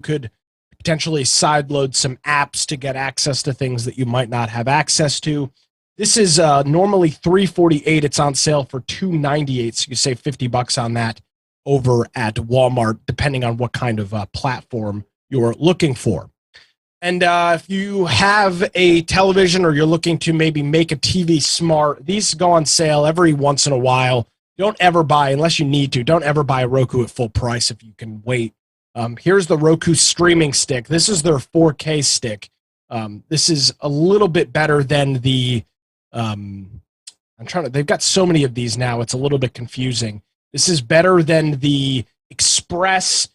could potentially sideload some apps to get access to things that you might not have access to. This is normally $348. It's on sale for $298, so you save $50 on that over at Walmart, depending on what kind of platform you're looking for. And if you have a television or you're looking to maybe make a TV smart, these go on sale every once in a while. Don't ever buy, unless you need to, don't ever buy a Roku at full price if you can wait. Here's the Roku streaming stick. This is their 4K stick. This is a little bit better than the, they've got so many of these now, it's a little bit confusing. This is better than the Express.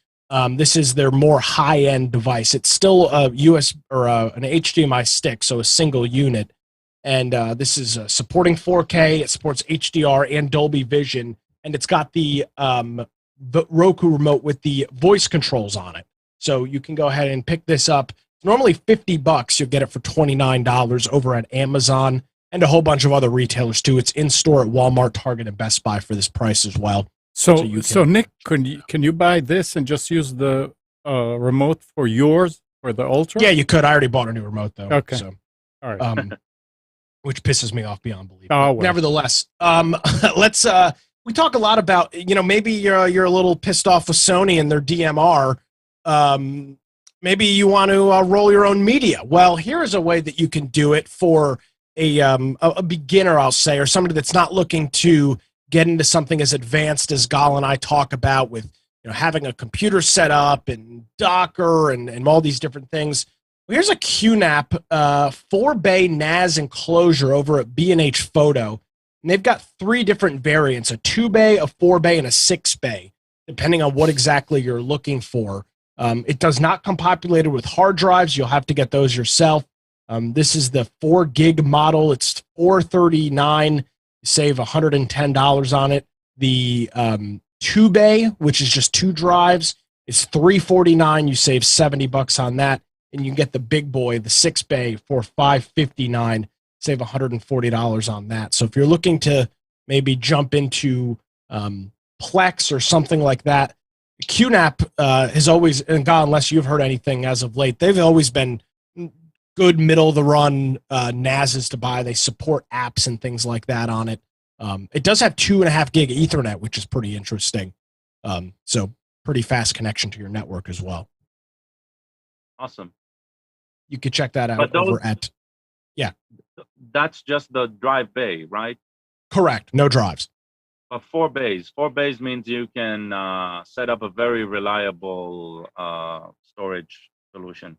This is their more high-end device. It's still a US or an HDMI stick, so a single unit. And this is supporting 4K. It supports HDR and Dolby Vision, and it's got the Roku remote with the voice controls on it. So you can go ahead and pick this up. It's normally $50. You'll get it for $29 over at Amazon and a whole bunch of other retailers too. It's in store at Walmart, Target, and Best Buy for this price as well. So Nick, can you buy this and just use the remote for yours for the Ultra? Yeah, you could. I already bought a new remote though. Okay. So, all right. Which pisses me off beyond belief. Oh, well. Nevertheless, let's. We talk a lot about, maybe you're a little pissed off with Sony and their DMR. Maybe you want to roll your own media. Well, here's a way that you can do it for a beginner, I'll say, or somebody that's not looking to get into something as advanced as Gal and I talk about with having a computer set up and Docker and all these different things. Well, here's a QNAP 4-bay NAS enclosure over at B&H Photo. And they've got 3 different variants, a 2-bay, a 4-bay, and a 6-bay, depending on what exactly you're looking for. It does not come populated with hard drives. You'll have to get those yourself. This is the 4 gig model. It's $439. You save $110 on it. The 2-bay, which is just 2 drives, is $349. You save $70 on that. And you can get the big boy, the 6-bay, for $559. Save $140 on that. So if you're looking to maybe jump into Plex or something like that, QNAP has always, and God, unless you've heard anything as of late, they've always been good middle-of-the-run NASs to buy. They support apps and things like that on it. It does have 2.5 gig Ethernet, which is pretty interesting. So pretty fast connection to your network as well. Awesome. You could check that out over at, yeah. That's just the drive bay, right? Correct. No drives. 4 bays. 4 bays means you can set up a very reliable storage solution.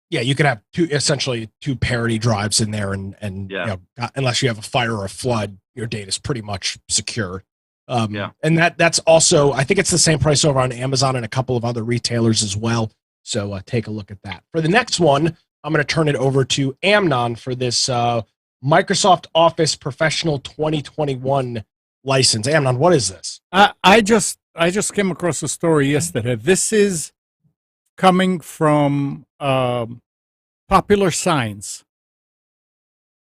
Yeah, you could have essentially two parity drives in there, and yeah. Unless you have a fire or a flood, your data is pretty much secure. Yeah. And that's also, I think it's the same price over on Amazon and a couple of other retailers as well. So take a look at that. For the next one, I'm going to turn it over to Amnon for this Microsoft Office Professional 2021 license. Amnon, what is this? I just came across a story yesterday. This is coming from Popular Science.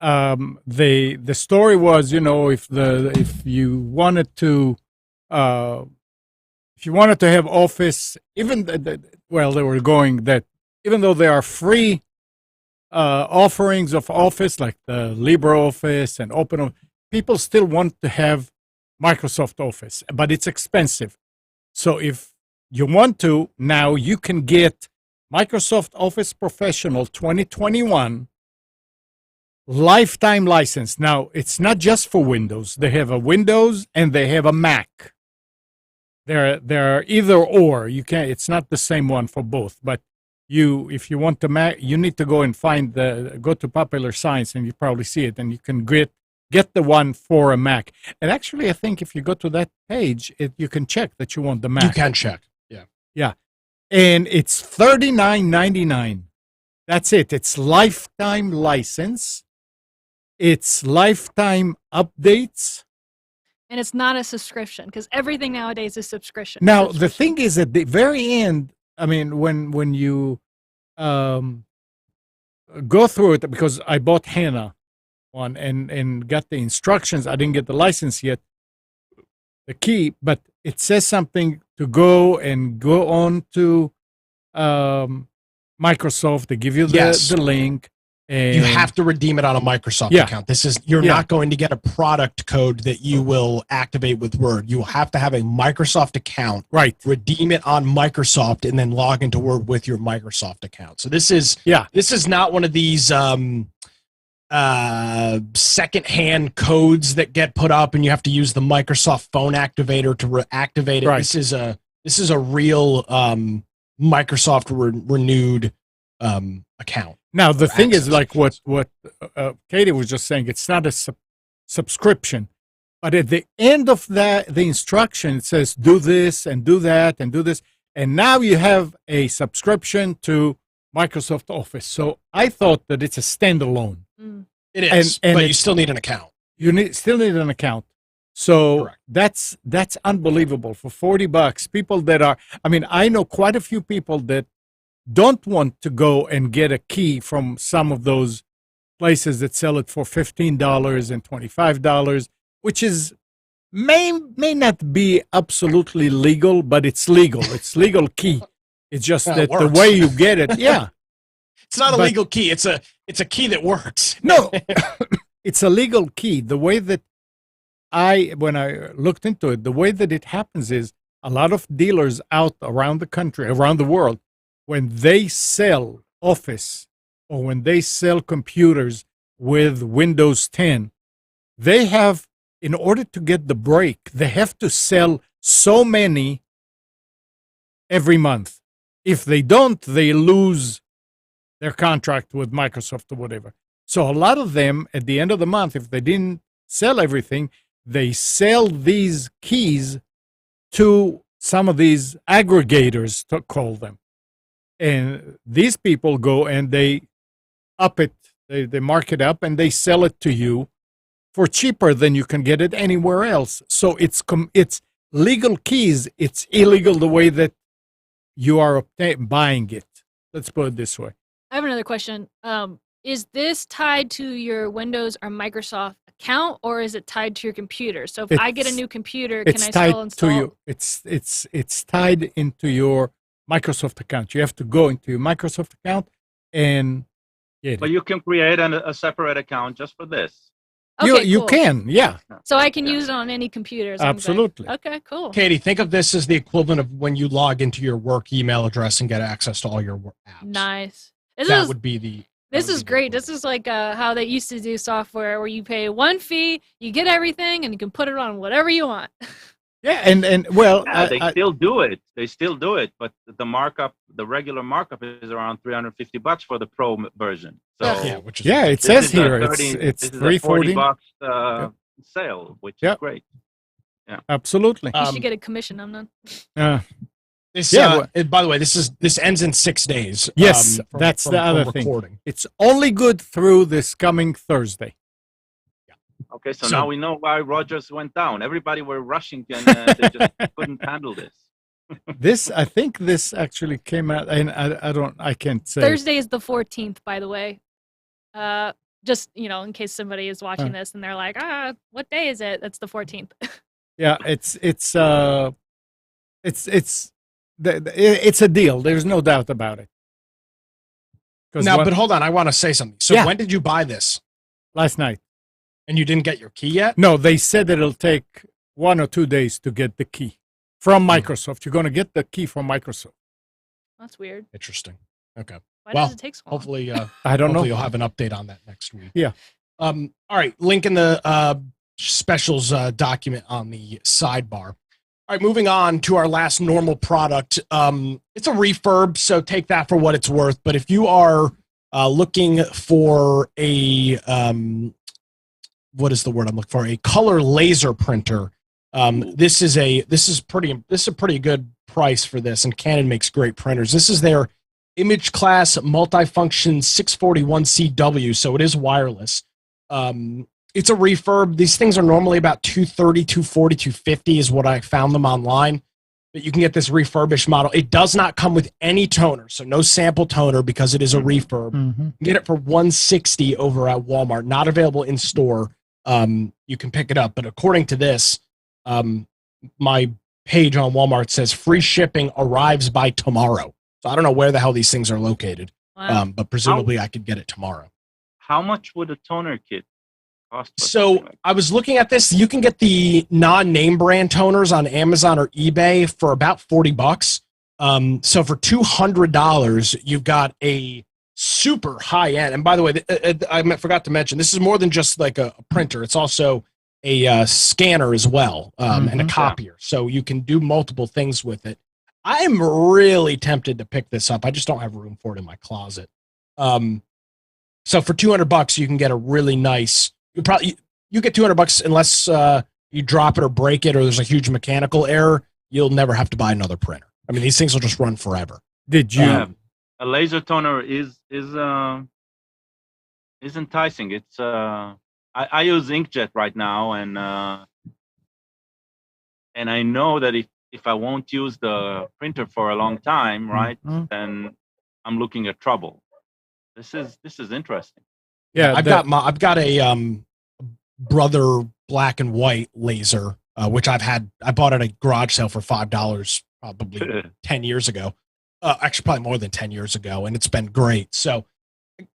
The story was, if you wanted to have Office, even they were going that even though there are free offerings of Office like the LibreOffice and OpenOffice, people still want to have Microsoft Office, but it's expensive. So if you want to, now you can get Microsoft Office Professional 2021 lifetime license. Now, it's not just for Windows. They have a Windows and they have a Mac. They're either or. You can't. It's not the same one for both. But if you want the Mac, you need to go and go to Popular Science, and you probably see it, and you can get the one for a Mac. And actually, I think if you go to that page, you can check that you want the Mac. You can check. Yeah. Yeah. And it's $39.99. That's it. It's lifetime license. It's lifetime updates. And it's not a subscription, because everything nowadays is subscription. Now, the thing is, at the very end, I mean, when you go through it, because I bought HANA one and got the instructions. I didn't get the license yet, the key, but it says something to go on to Microsoft. They give you Yes. the link. And You have to redeem it on a Microsoft Yeah. account. You're Yeah. not going to get a product code that you will activate with Word. You will have to have a Microsoft account, right. redeem it on Microsoft, and then log into Word with your Microsoft account. So this is not one of these secondhand codes that get put up and you have to use the Microsoft phone activator to activate it. Right. This is a real Microsoft renewed account. Now the thing is, access. like what Katie was just saying, it's not a subscription, but at the end of the instruction, it says do this and do that and do this, and now you have a subscription to Microsoft Office. So I thought that it's a standalone. Mm. It is, and but you still need an account. You still need an account. So Correct. that's unbelievable for $40. People that are, I mean, I know quite a few people that don't want to go and get a key from some of those places that sell it for $15 and $25, which is may not be absolutely legal, but it's legal. It's legal key. It's just Well, that it the works. way you get it, yeah. It's not a But- legal key. It's a key that works. No, it's a legal key. The way that when I looked into it, the way that it happens is a lot of dealers out around the country, around the world, when they sell Office or when they sell computers with Windows 10, they have, in order to get the break, they have to sell so many every month. If they don't, they lose their contract with Microsoft or whatever. So a lot of them, at the end of the month, if they didn't sell everything, they sell these keys to some of these aggregators, to call them. And these people go and they up it, they mark it up and they sell it to you for cheaper than you can get it anywhere else. So it's legal keys. It's illegal the way that you are buying it. Let's put it this way. I have another question. Is this tied to your Windows or Microsoft account, or is it tied to your computer? So if I get a new computer, can I still install? To you. It's tied into your Microsoft account. You have to go into your Microsoft account and get But it. you can create a separate account just for this. Okay, you cool. can, yeah, So I can use it on any computer. absolutely. Okay, cool. Katie, think of this as the equivalent of when you log into your work email address and get access to all your work apps. Nice. That would be the. This that would is be the great. equivalent. This is like how they used to do software where you pay one fee, you get everything, and you can put it on whatever you want. Yeah, and well, Yeah, they still do it. They still do it, but the markup, the regular markup, is around $350 for the pro version. So Yeah, which is yeah, it this says is a here 30 it's this is a $340. $40 sale, which Yeah. is great. Absolutely. You should get a commission, Amnon. This, Yeah, by the way, this ends in 6 days. Yes, that's the other thing. recording. It's only good through this coming Thursday. Okay, so So- now we know why Rogers went down. Everybody were rushing and they just couldn't handle this. I think this actually came out, and I can't say. Thursday is the 14th, by the way. Just, in case somebody is watching this and they're like, what day is it? That's the 14th. Yeah, it's a deal. There's no doubt about it. 'Cause Now, but hold on, I want to say something. So Yeah. when did you buy this? last night, And you didn't get your key yet? no, they said that it'll take 1 or 2 days to get the key from Microsoft. You're going to get the key from Microsoft. That's weird. Interesting. Okay. Why Well, does it take so long? Hopefully, I don't hopefully know. you'll have an update on that next week. Yeah. All right. Link in the specials document on the sidebar. All right. Moving on to our last normal product. It's a refurb, so take that for what it's worth. But if you are looking for a what is the word I'm looking for? A color laser printer. This is a pretty good price for this, and Canon makes great printers. This is their Image Class Multifunction 641CW, so it is wireless. It's a refurb. These things are normally about $230, $240, $250 is what I found them online. But you can get this refurbished model. It does not come with any toner, so no sample toner because it is a refurb. Mhm. You can get it for $160 over at Walmart. Not available in store. You can pick it up, but according to this, my page on Walmart says free shipping arrives by tomorrow. So I don't know where the hell these things are located, Wow. but presumably I could get it tomorrow. How much would a toner kit cost? So I was looking at this. You can get the non-name brand toners on Amazon or eBay for about $40. So for $200, you've got a super high end. And by the way, I forgot to mention, this is more than just like a printer. It's also a scanner as well, and a copier. So you can do multiple things with it. I'm really tempted to pick this up. I just don't have room for it in my closet. So for $200, you can get a really nice. You get $200 unless you drop it or break it, or there's a huge mechanical error. You'll never have to buy another printer. I mean, these things will just run forever. Did you? A laser toner is enticing. It's I use inkjet right now, and I know that if I won't use the printer for a long time, right, then I'm looking at trouble. This is interesting. Yeah, I've got a Brother black and white laser, which I bought at a garage sale for $5 probably 10 years ago. Actually, probably more than 10 years ago, and it's been great. So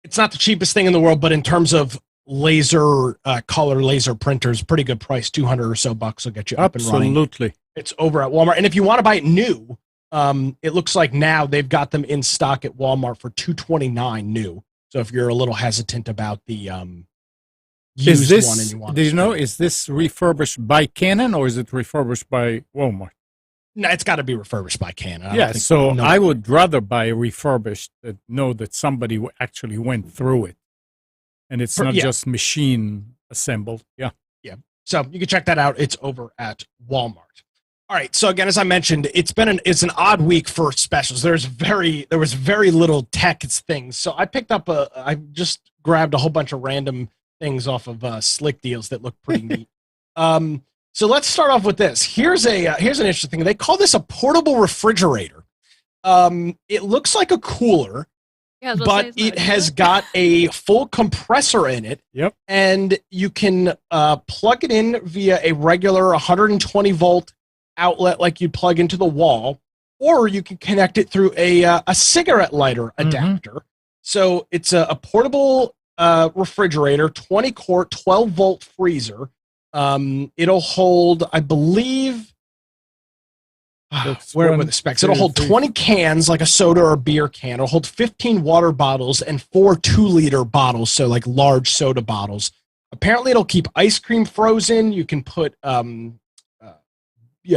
it's not the cheapest thing in the world, but in terms of laser color laser printers, pretty good price. 200 or so bucks will get you up and running. Absolutely. It's over at Walmart. And if you want to buy it new, it looks like now they've got them in stock at Walmart for $229 new. So if you're a little hesitant about the used one and you want, do you know, is this refurbished by Canon or is it refurbished by Walmart? No, it's got to be refurbished by Canon. I would rather buy a refurbished that know that somebody actually went through it, and it's not just machine assembled. Yeah. So you can check that out. It's over at Walmart. All right. So again, as I mentioned, it's an odd week for specials. There was very little tech things. So I picked up I just grabbed a whole bunch of random things off of Slick Deals that look pretty neat. So let's start off with this. Here's an interesting thing. They call this a portable refrigerator. It looks like a cooler, but it has got a full compressor in it. Yep. And you can plug it in via a regular 120 volt outlet like you'd plug into the wall, or you can connect it through a cigarette lighter adapter. So it's a portable refrigerator, 20 quart, 12 volt freezer. It'll hold, I believe, where were the specs? It'll hold 20 cans like a soda or beer can. It'll hold 15 water bottles and 4 2-liter bottles, so like large soda bottles. Apparently, it'll keep ice cream frozen. You can put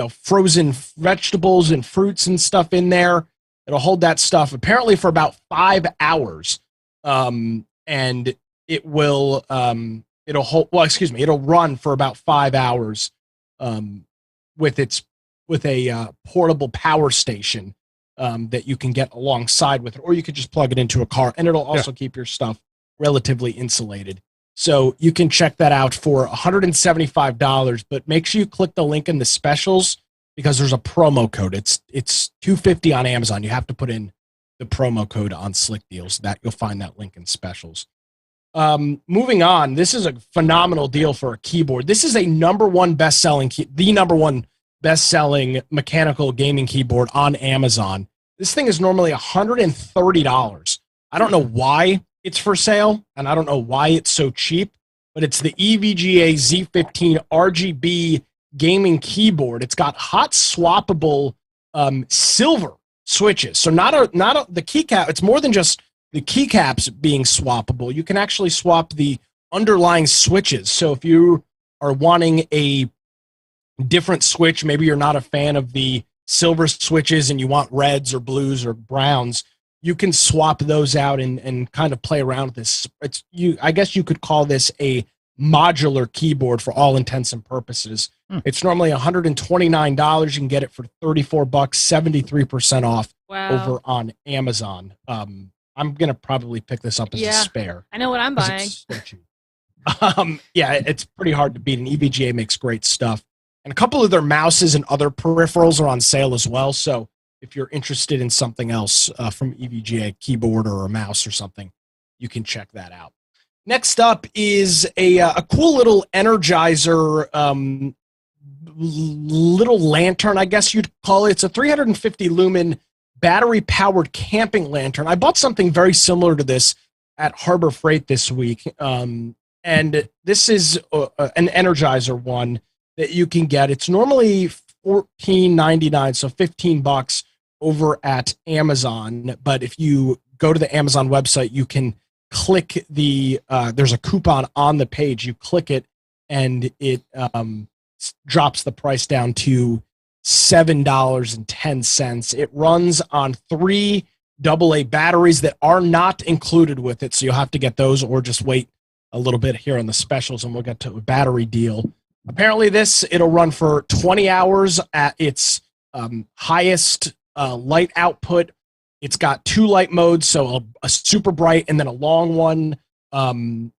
frozen vegetables and fruits and stuff in there. It'll hold that stuff apparently for about 5 hours, and it will. It'll run for about 5 hours with a portable power station that you can get alongside with it, or you could just plug it into a car, and it'll also keep your stuff relatively insulated. So you can check that out for $175, but make sure you click the link in the specials because there's a promo code. It's $250 on Amazon. You have to put in the promo code on Slick Deals. That you'll find that link in specials. Moving on, this is a phenomenal deal for a keyboard. This is the number one best-selling mechanical gaming keyboard on Amazon. This thing is normally $130. I don't know why it's for sale, and I don't know why it's so cheap, but it's the EVGA Z15 RGB gaming keyboard. It's got hot swappable silver switches. So not the keycap. It's more than just the keycaps being swappable. You can actually swap the underlying switches. So if you are wanting a different switch, maybe you're not a fan of the silver switches and you want reds or blues or browns, you can swap those out and kind of play around with this. I guess you could call this a modular keyboard for all intents and purposes. It's normally $129. You can get it for $34, 73% off over on Amazon. I'm going to probably pick this up as a spare. I know what I'm buying. It's pretty hard to beat, and EVGA makes great stuff. And a couple of their mouses and other peripherals are on sale as well. So if you're interested in something else from EVGA, keyboard or a mouse or something, you can check that out. Next up is a cool little Energizer little lantern, I guess you'd call it. It's a 350 lumen battery-powered camping lantern. I bought something very similar to this at Harbor Freight this week, and this is an Energizer one that you can get. It's normally $14.99, so $15 over at Amazon. But if you go to the Amazon website, you can click there's a coupon on the page. You click it, and it drops the price down to $7.10. It runs on 3 AA batteries that are not included with it, so you'll have to get those or just wait a little bit here on the specials, and we'll get to a battery deal. Apparently it'll run for 20 hours at its highest light output. It's got 2 light modes, so a super bright and then a long one, and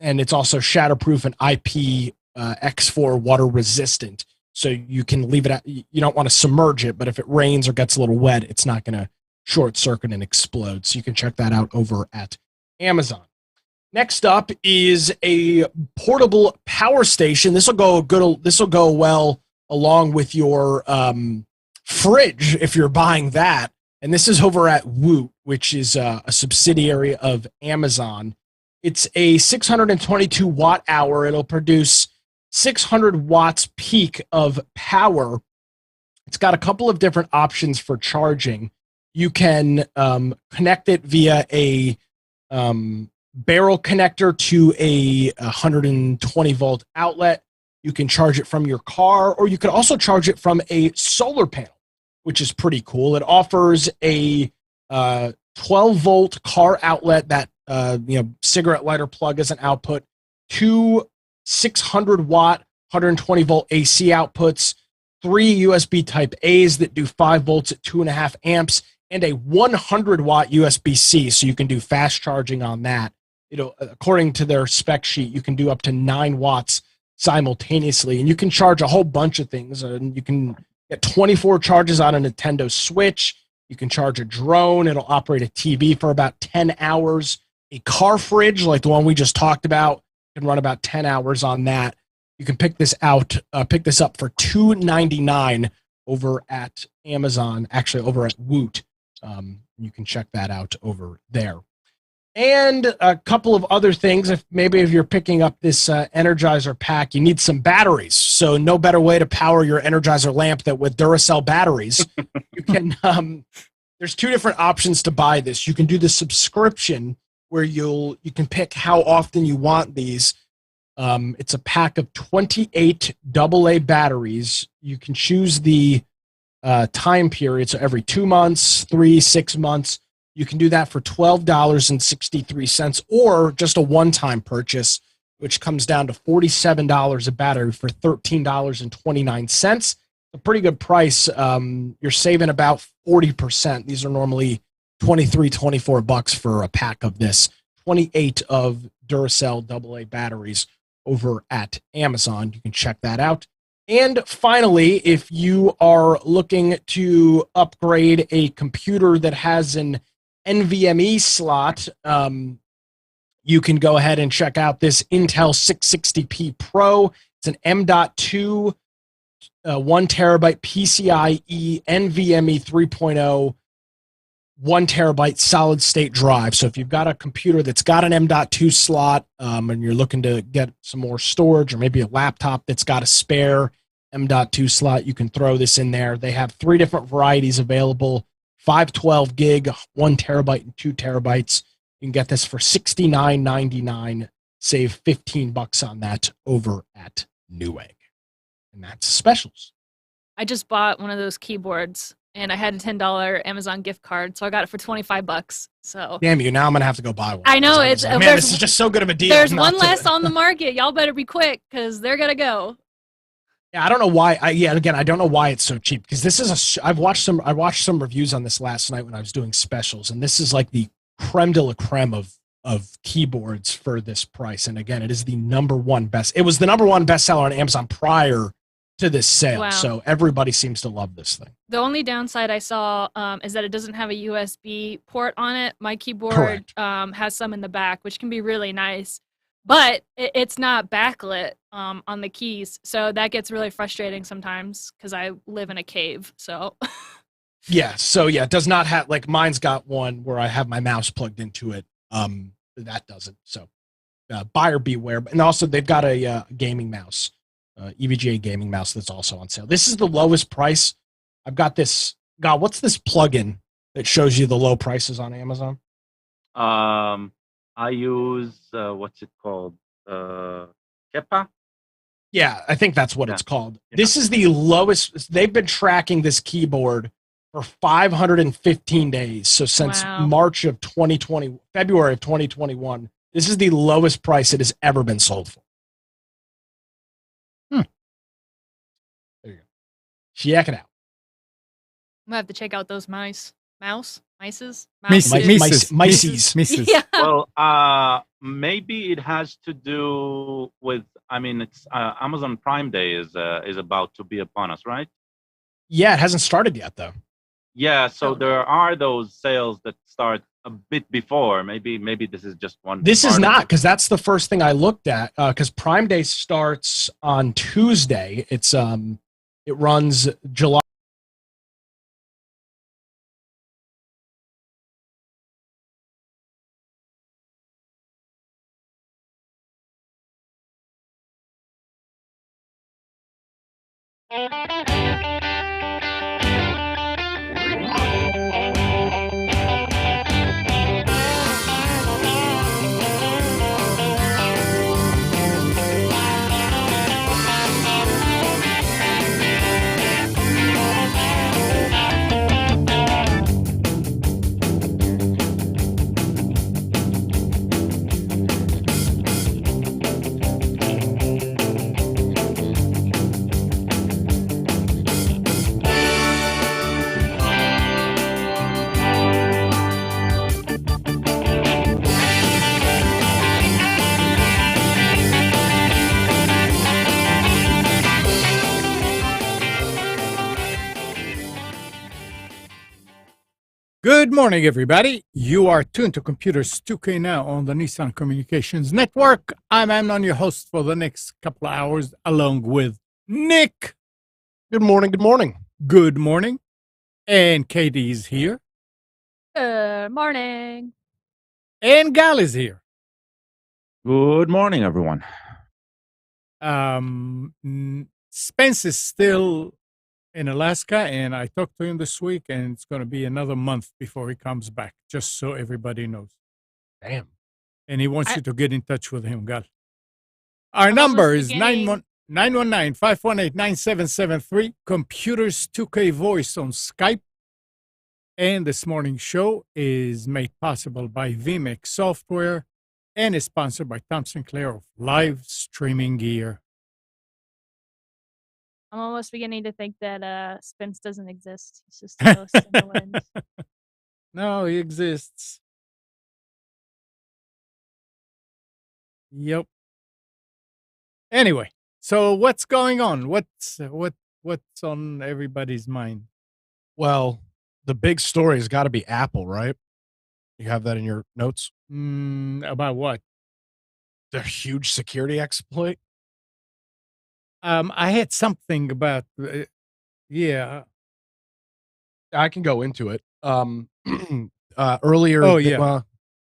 it's also shatterproof and IPX4 water resistant. So you can leave it you don't want to submerge it, but if it rains or gets a little wet, it's not going to short circuit and explode. So you can check that out over at Amazon. Next up is a portable power station. This will go well along with your fridge if you're buying that. And this is over at Woot, which is a subsidiary of Amazon. It's a 622 watt hour. It'll produce 600 watts peak of power. It's got a couple of different options for charging. You can connect it via a barrel connector to a 120 volt outlet. You can charge it from your car, or you could also charge it from a solar panel, which is pretty cool. It offers a 12 volt car outlet that cigarette lighter plug as an output, 2 600 watt 120 volt AC outputs, 3 USB type A's that do 5 volts at 2.5 amps, and a 100 watt USB-C, so you can do fast charging on that. According to their spec sheet, you can do up to 9 watts simultaneously, and you can charge a whole bunch of things. You can get 24 charges on a Nintendo Switch. You can charge a drone. It'll operate a TV for about 10 hours. A car fridge, like the one we just talked about, can run about 10 hours on that. You can pick this up for $2.99 over at Amazon, actually over at Woot. You can check that out over there. And a couple of other things. If you're picking up this Energizer pack, you need some batteries. So no better way to power your Energizer lamp than with Duracell batteries. You can. There's 2 different options to buy this. You can do the subscription where you can pick how often you want these. It's a pack of 28 AA batteries. You can choose the time period, so every 2 months, 3, 6 months. You can do that for $12.63, or just a one-time purchase, which comes down to $47 a battery for $13.29. A pretty good price. You're saving about 40%. These are normally $23-24 for a pack of this. 28 of Duracell AA batteries over at Amazon. You can check that out. And finally, if you are looking to upgrade a computer that has an NVMe slot, you can go ahead and check out this Intel 660p Pro. It's an M.2 1 terabyte PCIe NVMe 3.0 1 terabyte solid state drive. So if you've got a computer that's got an M.2 slot and you're looking to get some more storage, or maybe a laptop that's got a spare M.2 slot, you can throw this in there. They have 3 different varieties available: 512 gig, 1 terabyte, and 2 terabytes. You can get this for $69.99. Save $15 on that over at Newegg. And that's specials. I just bought one of those keyboards, and I had a $10 Amazon gift card, so I got it for $25. So damn you! Now I'm gonna have to go buy one. I know it's man. This is just so good of a deal. There's one less on the market. Y'all better be quick because they're gonna go. Yeah, I don't know why. I don't know why it's so cheap, because this is I watched some reviews on this last night when I was doing specials, and this is like the creme de la creme of keyboards for this price. And again, it is the number one bestseller on Amazon prior to this sale. Wow. So everybody seems to love this thing. The only downside I saw is that it doesn't have a USB port on it. My keyboard has some in the back, which can be really nice, but it's not backlit on the keys. So that gets really frustrating sometimes because I live in a cave. So Yeah. So yeah, it does not have like mine's got one where I have my mouse plugged into it. That doesn't. So buyer beware. And also they've got a gaming mouse, EVGA gaming mouse that's also on sale. This is the lowest price. I've got this. God, what's this plugin that shows you the low prices on Amazon? I use what's it called? Kepa. Yeah, I think that's what Yeah. it's called. Yeah. This is the lowest. They've been tracking this keyboard for 515 days. So since Wow. March of 2020, February of 2021, this is the lowest price it has ever been sold for. There you go. Check it out. I'm gonna have to check out those mices. Mises. Mices. Yeah. Well, maybe it has to do with. I mean, it's Amazon Prime Day is about to be upon us, right? Yeah, it hasn't started yet though. Yeah, so Oh, there are those sales that start a bit before. Maybe this is just one. This is part of not it. because that's the first thing I looked at. Because Prime Day starts on Tuesday. It runs July. Good morning, everybody. You are tuned to Computers 2K Now on the Nissan Communications Network. I'm Amnon, your host for the next couple of hours, along with Nick. Good morning. Good morning. Good morning. And Katie's here. Good morning. And Gal is here. Good morning, everyone. Spence is still in Alaska, and I talked to him this week, and it's going to be another month before he comes back, just so everybody knows. Damn. And he wants you to get in touch with him, Gal. Our I'm number almost is beginning- 919-518-9773. Computers 2K Voice on Skype. And this morning's show is made possible by vMix Software and is sponsored by Tom Sinclair of Live Streaming Gear. I'm almost beginning to think that Spence doesn't exist. He's just a ghost in the wind. No, he exists. Yep. Anyway, so what's going on? What's on everybody's mind? Well, the big story has got to be Apple, right? You have that in your notes? About what? Their huge security exploit. I had something about yeah. I can go into it. Earlier, Oh, yeah. well,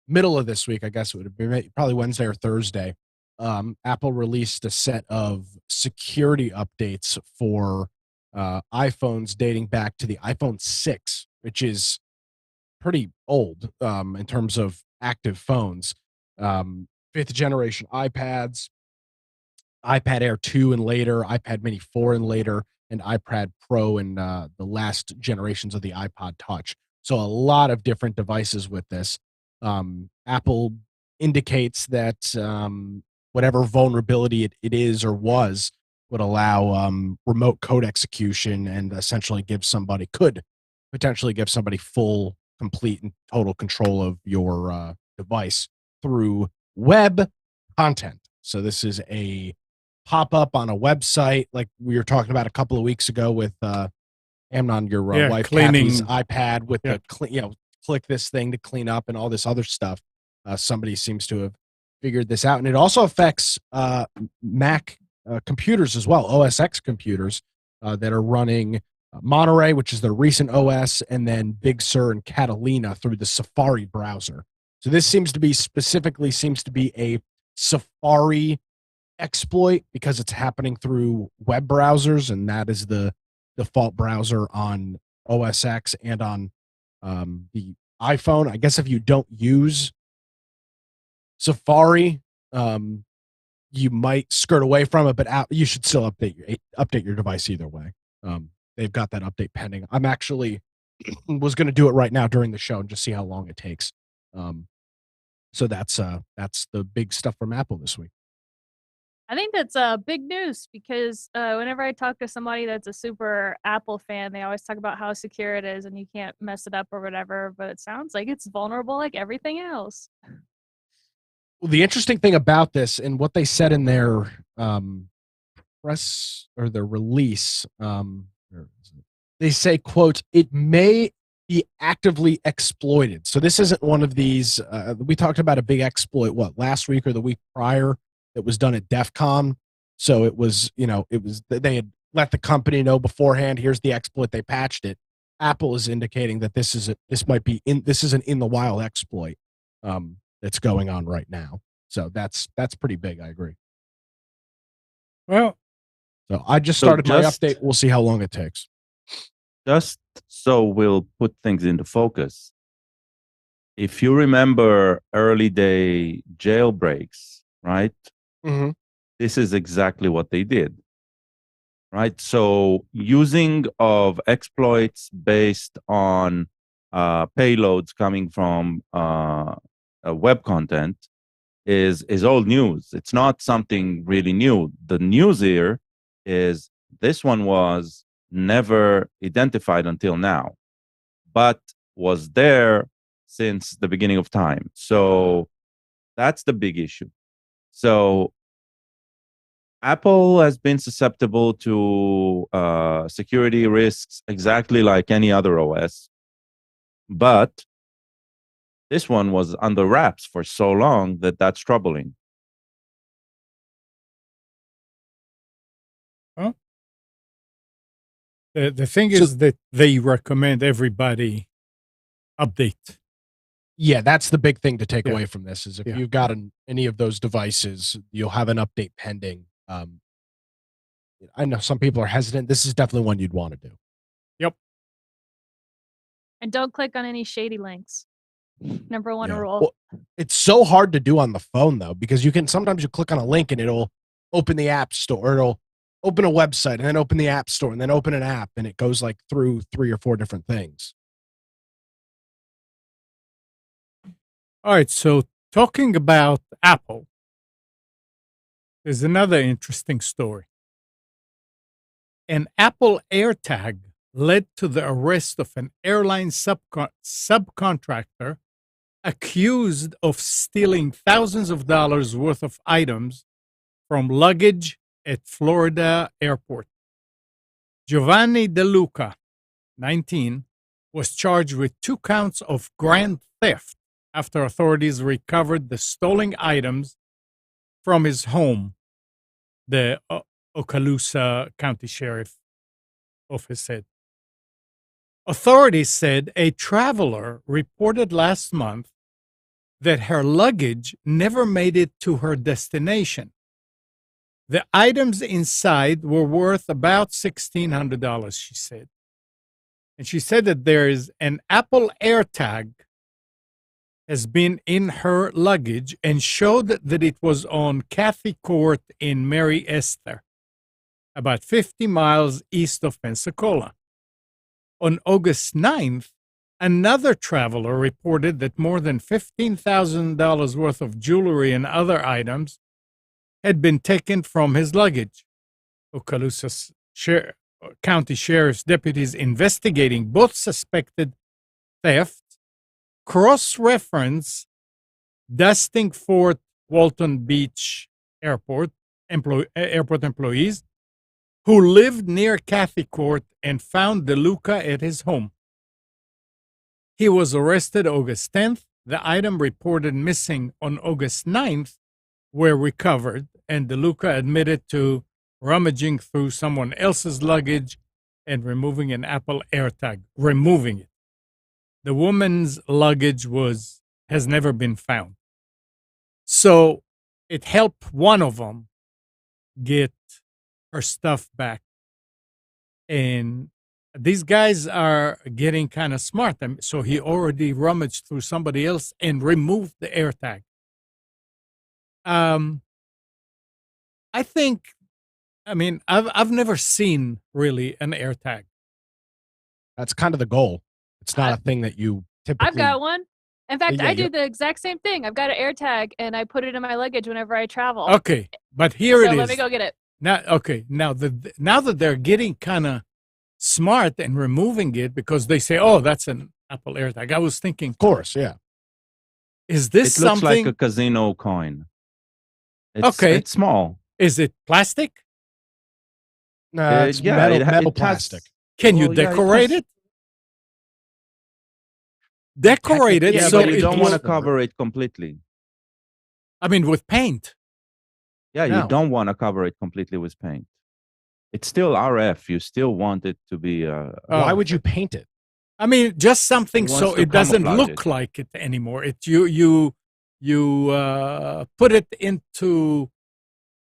middle of this week, I guess it would have been probably Wednesday or Thursday. Apple released a set of security updates for iPhones dating back to the iPhone 6, which is pretty old in terms of active phones. Fifth generation iPads, iPad Air 2 and later, iPad Mini 4 and later, and iPad Pro and the last generations of the iPod Touch. So a lot of different devices with this. Apple indicates that whatever vulnerability it is or was would allow remote code execution and essentially could potentially give somebody full, complete, and total control of your device through web content. So this is a pop-up on a website like we were talking about a couple of weeks ago with Amnon, your wife, cleaning. Kathy's iPad with Yeah. click this thing to clean up and all this other stuff. Somebody seems to have figured this out. And it also affects Mac computers as well, OS X computers that are running Monterey, which is their recent OS, and then Big Sur and Catalina through the Safari browser. So this seems to be a Safari exploit because it's happening through web browsers, and that is the default browser on OS X and on the iPhone. I guess if you don't use Safari, you might skirt away from it, but you should still update your device either way. They've got that update pending. I'm actually was going to do it right now during the show and just see how long it takes. So that's the big stuff from Apple this week. I think that's big news because whenever I talk to somebody that's a super Apple fan, they always talk about how secure it is and you can't mess it up or whatever. But it sounds like it's vulnerable like everything else. Well, the interesting thing about this and what they said in their press or their release, they say, quote, it may be actively exploited. So this isn't one of these. We talked about a big exploit, last week or the week prior, that was done at DEF CON. So it was, they had let the company know beforehand, here's the exploit, they patched it. Apple is indicating that this is an in the wild exploit that's going on right now. So that's pretty big. I agree. Well, so I just started my update. We'll see how long it takes. Just so we'll put things into focus. If you remember early day jailbreaks, right? Mm-hmm. This is exactly what they did, right? So using of exploits based on payloads coming from web content is old news. It's not something really new. The news here is this one was never identified until now, but was there since the beginning of time. So that's the big issue. So Apple has been susceptible to security risks exactly like any other OS, but this one was under wraps for so long that that's troubling. Huh? The thing is that they recommend everybody update. Yeah, that's the big thing to take away from this is if you've got any of those devices, you'll have an update pending. I know some people are hesitant. This is definitely one you'd want to do. Yep. And don't click on any shady links. Number one rule. Well, it's so hard to do on the phone though, because sometimes you click on a link and it'll open the app store, or it'll open a website and then open the app store and then open an app, and it goes like through 3 or 4 different things. All right, so talking about Apple, there's another interesting story. An Apple AirTag led to the arrest of an airline subcontractor accused of stealing thousands of dollars worth of items from luggage at Florida airport. Giovanni De Luca, 19, was charged with 2 counts of grand theft after authorities recovered the stolen items from his home, the Okaloosa County Sheriff Office said. Authorities said a traveler reported last month that her luggage never made it to her destination. The items inside were worth about $1,600, she said. And she said that there is an Apple AirTag has been in her luggage and showed that it was on Cathy Court in Mary Esther, about 50 miles east of Pensacola. On August 9th, another traveler reported that more than $15,000 worth of jewelry and other items had been taken from his luggage. Okaloosa County Sheriff's deputies investigating both suspected theft cross-reference dusting Fort Walton Beach Airport employees who lived near Cathy Court and found De Luca at his home. He was arrested August 10th. The item reported missing on August 9th were recovered, and De Luca admitted to rummaging through someone else's luggage and removing an Apple AirTag, removing it. The woman's luggage has never been found. So it helped one of them get her stuff back. And these guys are getting kind of smart. So he already rummaged through somebody else and removed the AirTag. I've never seen really an AirTag. That's kind of the goal. It's not a thing that you typically. I've got one. In fact, Yeah, I do the exact same thing. I've got an AirTag, and I put it in my luggage whenever I travel. Okay, but here so it is. Let me go get it. Now that they're getting kind of smart and removing it because they say, "Oh, that's an Apple AirTag." I was thinking, Of course, yeah. is this It looks something? like a casino coin. Okay. It's small. Is it plastic? No, it's yeah, metal, it metal has- plastic. Can you Well, yeah, it decorate has- it? Decorate it Yeah, so but you it don't will- want to cover it completely. I mean, with paint. Yeah, No. you don't want to cover it completely with paint. It's still RF. You still want it to be. Why Oh. would you paint it? I mean, just something It so wants to it doesn't camouflage look it. like it anymore. You put it into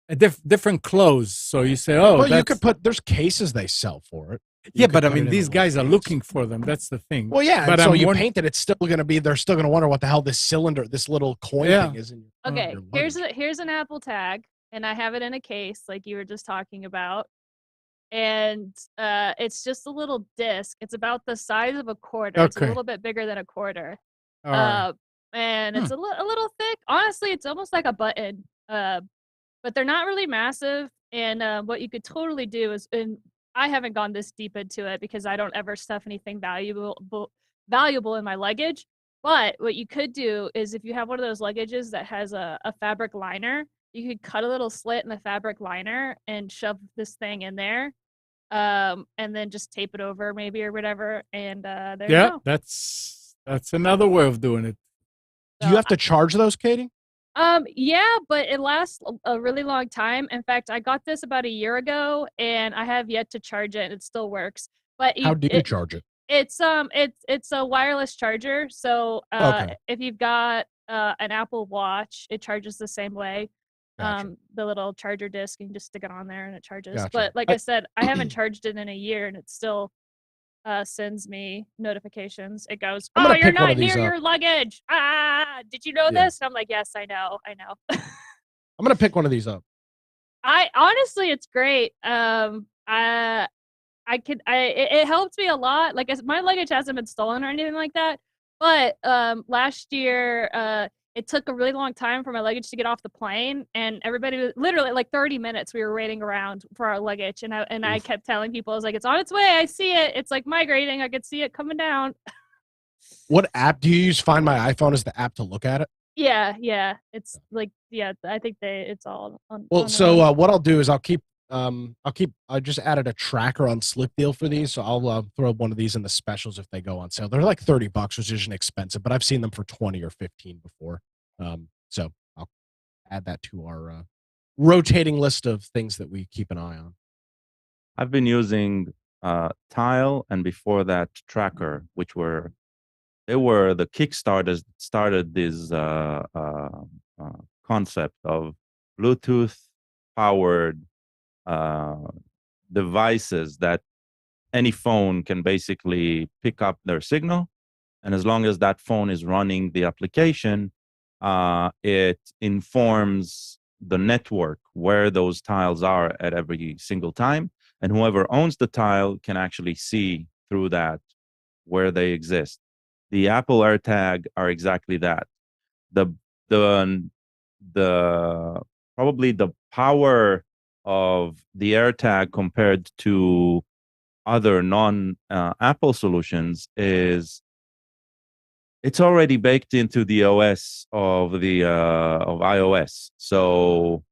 a different clothes. So you say, "Oh, Well, you that's-" could put. There's cases they sell for it. You Yeah, could but I put it mean, in these a guys are case. looking for them. That's the thing. Well, yeah. But and so I'm you wondering- paint it. It's still going to be. They're still going to wonder what the hell this cylinder, this little coin Yeah. thing is in your. Okay, your here's luggage. here's an Apple tag, and I have it in a case like you were just talking about. And it's just a little disc. It's about the size of a quarter. It's a Okay. little bit bigger than a quarter. All right. And it's a little thick. Honestly, it's almost like a button. But they're not really massive. And what you could totally do is, and I haven't gone this deep into it because I don't ever stuff anything valuable in my luggage. But what you could do is if you have one of those luggages that has a fabric liner, you could cut a little slit in the fabric liner and shove this thing in there. And then just tape it over maybe or whatever. And there you Yeah, go. that's another way of doing it. Do you have to charge those, Katie? Yeah, but it lasts a really long time. In fact, I got this about a year ago, and I have yet to charge it. It still works. But How do you charge it? It's a wireless charger. So Okay. if you've got an Apple Watch, it charges the same way. Gotcha. The little charger disc, you can just stick it on there and it charges. Gotcha. But like I said, I haven't charged it in a year, and it still sends me notifications. It goes, I'm "Oh, gonna you're pick one not of these near up." your luggage. Ah, did you know Yeah. this?" And I'm like, "Yes, I know. I'm gonna pick one of these up. I honestly, it's great. It helped me a lot. Like my luggage hasn't been stolen or anything like that. But last year, it took a really long time for my luggage to get off the plane, and everybody was literally like 30 minutes. We were waiting around for our luggage, and I kept telling people, I was like, "It's on its way. I see it. It's like migrating. I could see it coming down." What app do you use? Find My iPhone is the app to look at it. Yeah. It's like, yeah, I think it's all on. Well, on so one. what I'll do is I just added a tracker on Slip Deal for these, so I'll throw one of these in the specials if they go on sale. They're like $30, which isn't expensive, but I've seen them for 20 or 15 before. So I'll add that to our rotating list of things that we keep an eye on. I've been using Tile, and before that Tracker, which were the Kickstarters that started this concept of Bluetooth powered devices that any phone can basically pick up their signal, and as long as that phone is running the application, it informs the network where those tiles are at every single time, and whoever owns the tile can actually see through that where they exist. The Apple AirTag are exactly that. The probably the power of the AirTag compared to other non Apple solutions is it's already baked into the OS of iOS. So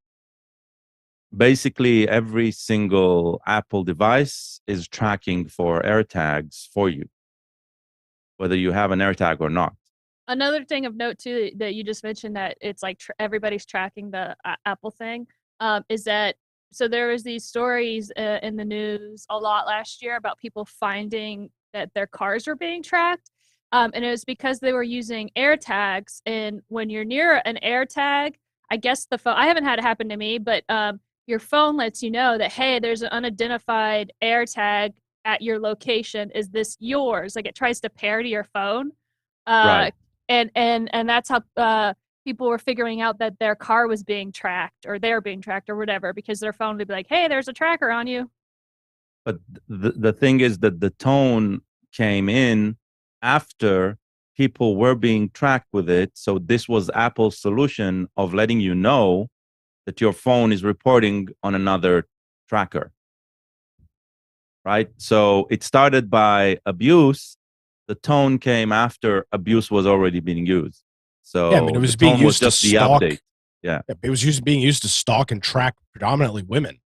basically, every single Apple device is tracking for AirTags for you, whether you have an AirTag or not. Another thing of note too that you just mentioned, that it's like everybody's tracking the Apple thing, is that so there was these stories in the news a lot last year about people finding that their cars were being tracked. And it was because they were using AirTags. And when you're near an AirTag, I guess the phone, I haven't had it happen to me, but your phone lets you know that, hey, there's an unidentified AirTag at your location. Is this yours? Like it tries to pair to your phone. Right. And that's how people were figuring out that their car was being tracked or they're being tracked or whatever, because their phone would be like, hey, there's a tracker on you. But the thing is that the tone came in after people were being tracked with it. So this was Apple's solution of letting you know that your phone is reporting on another tracker. Right? So it started by abuse. The tone came after abuse was already being used. So Yeah, I mean, it was the being tone was used to just the stalk. update. Yeah. It was being used to stalk and track predominantly women.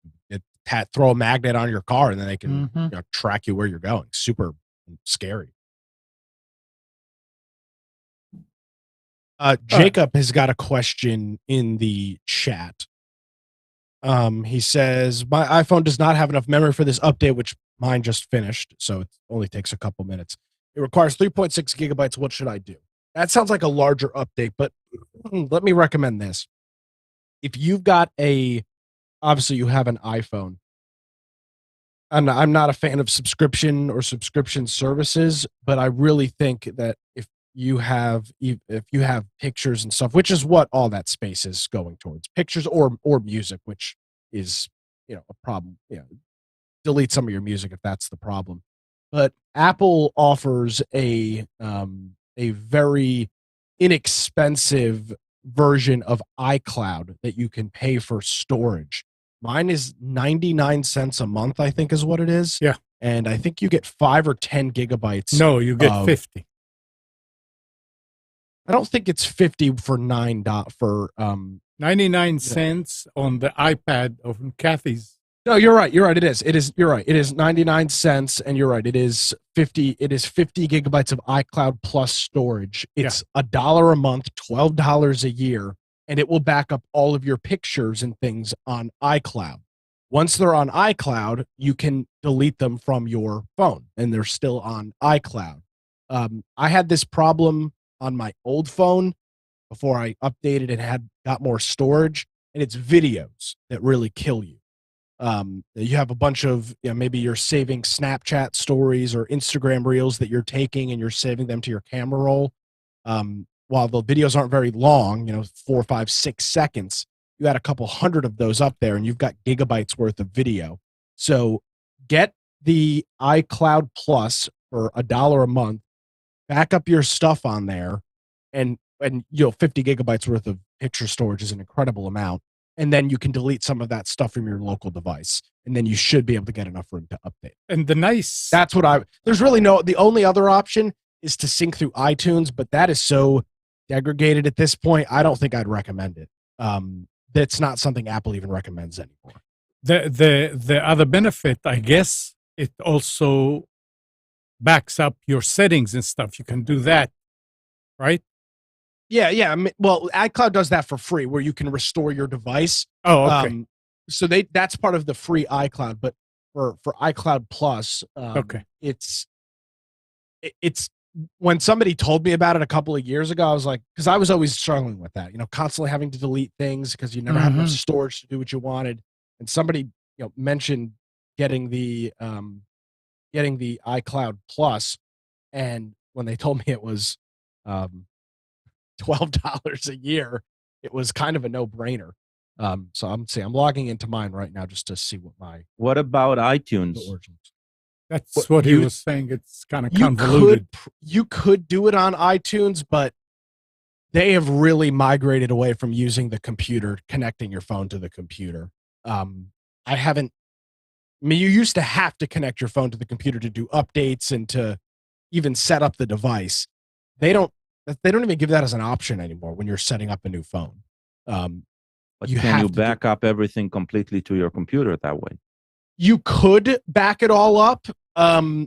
Throw a magnet on your car, and then they can track you where you're going. Super scary. Jacob has got a question in the chat. He says, my iPhone does not have enough memory for this update, which mine just finished, so it only takes a couple minutes. It requires 3.6 gigabytes. What should I do? That sounds like a larger update, but let me recommend this. If you've got obviously you have an iPhone, and I'm not a fan of subscription or subscription services, but I really think that if you have pictures and stuff, which is what all that space is going towards, pictures or music, which is a problem. Delete some of your music if that's the problem. But Apple offers a very inexpensive version of iCloud that you can pay for storage. Mine is 99 cents a month, I think is what it is. Yeah. And I think you get 5 or 10 gigabytes. No, you get 50. I don't think it's 50 for 99 cents on the iPad of Kathy's. No, you're right. You're right. You're right. It is 99 cents, and you're right. It is 50 gigabytes of iCloud plus storage. It's $1 a month, $12 a year, and it will back up all of your pictures and things on iCloud. Once they're on iCloud, you can delete them from your phone, and they're still on iCloud. I had this problem on my old phone before I updated and got more storage, and it's videos that really kill you. You have a bunch of, maybe you're saving Snapchat stories or Instagram reels that you're taking and you're saving them to your camera roll. While the videos aren't very long, 4, 5, 6 seconds, you had a couple hundred of those up there and you've got gigabytes worth of video. So get the iCloud Plus for $1 a month, back up your stuff on there, and 50 gigabytes worth of picture storage is an incredible amount. And then you can delete some of that stuff from your local device. And then you should be able to get enough room to update. And that's what there's really the only other option is to sync through iTunes, but that is so degraded at this point. I don't think I'd recommend it. That's not something Apple even recommends anymore. The other benefit, I guess, it also backs up your settings and stuff. You can do that, right? Yeah. Well, iCloud does that for free, where you can restore your device. Oh, okay. So that's part of the free iCloud. But for iCloud Plus, it's when somebody told me about it a couple of years ago, I was like, because I was always struggling with that, constantly having to delete things because you never have enough storage to do what you wanted. And somebody, mentioned getting the iCloud Plus, and when they told me it was $12 a year, it was kind of a no-brainer. So I'm logging into mine right now just to see what about iTunes? That's what he was saying. It's kind of convoluted. You could do it on iTunes, but they have really migrated away from using the computer, connecting your phone to the computer. You used to have to connect your phone to the computer to do updates and to even set up the device. They don't even give that as an option anymore when you're setting up a new phone. But can you back up everything completely to your computer that way? You could back it all up.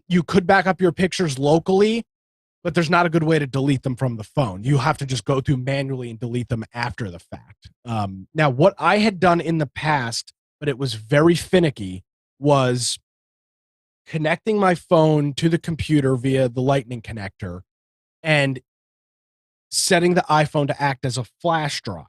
You could back up your pictures locally, but there's not a good way to delete them from the phone. You have to just go through manually and delete them after the fact. Now, what I had done in the past but it was very finicky, was connecting my phone to the computer via the lightning connector and setting the iPhone to act as a flash drive.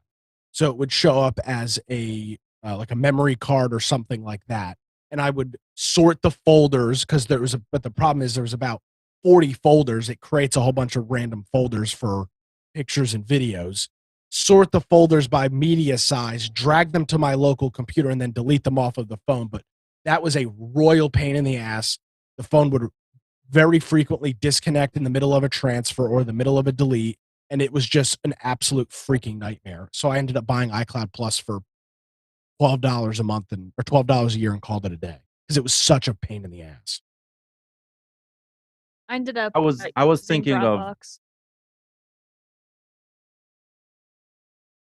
So it would show up as a like a memory card or something like that. And I would sort the folders because but the problem is there's about 40 folders. It creates a whole bunch of random folders for pictures and videos. Sort the folders by media size, drag them to my local computer, and then delete them off of the phone. But that was a royal pain in the ass. The phone would very frequently disconnect in the middle of a transfer or the middle of a delete, and it was just an absolute freaking nightmare. So I ended up buying iCloud Plus for $12 a month or $12 a year and called it a day because it was such a pain in the ass. I ended up. I was using thinking of Dropbox.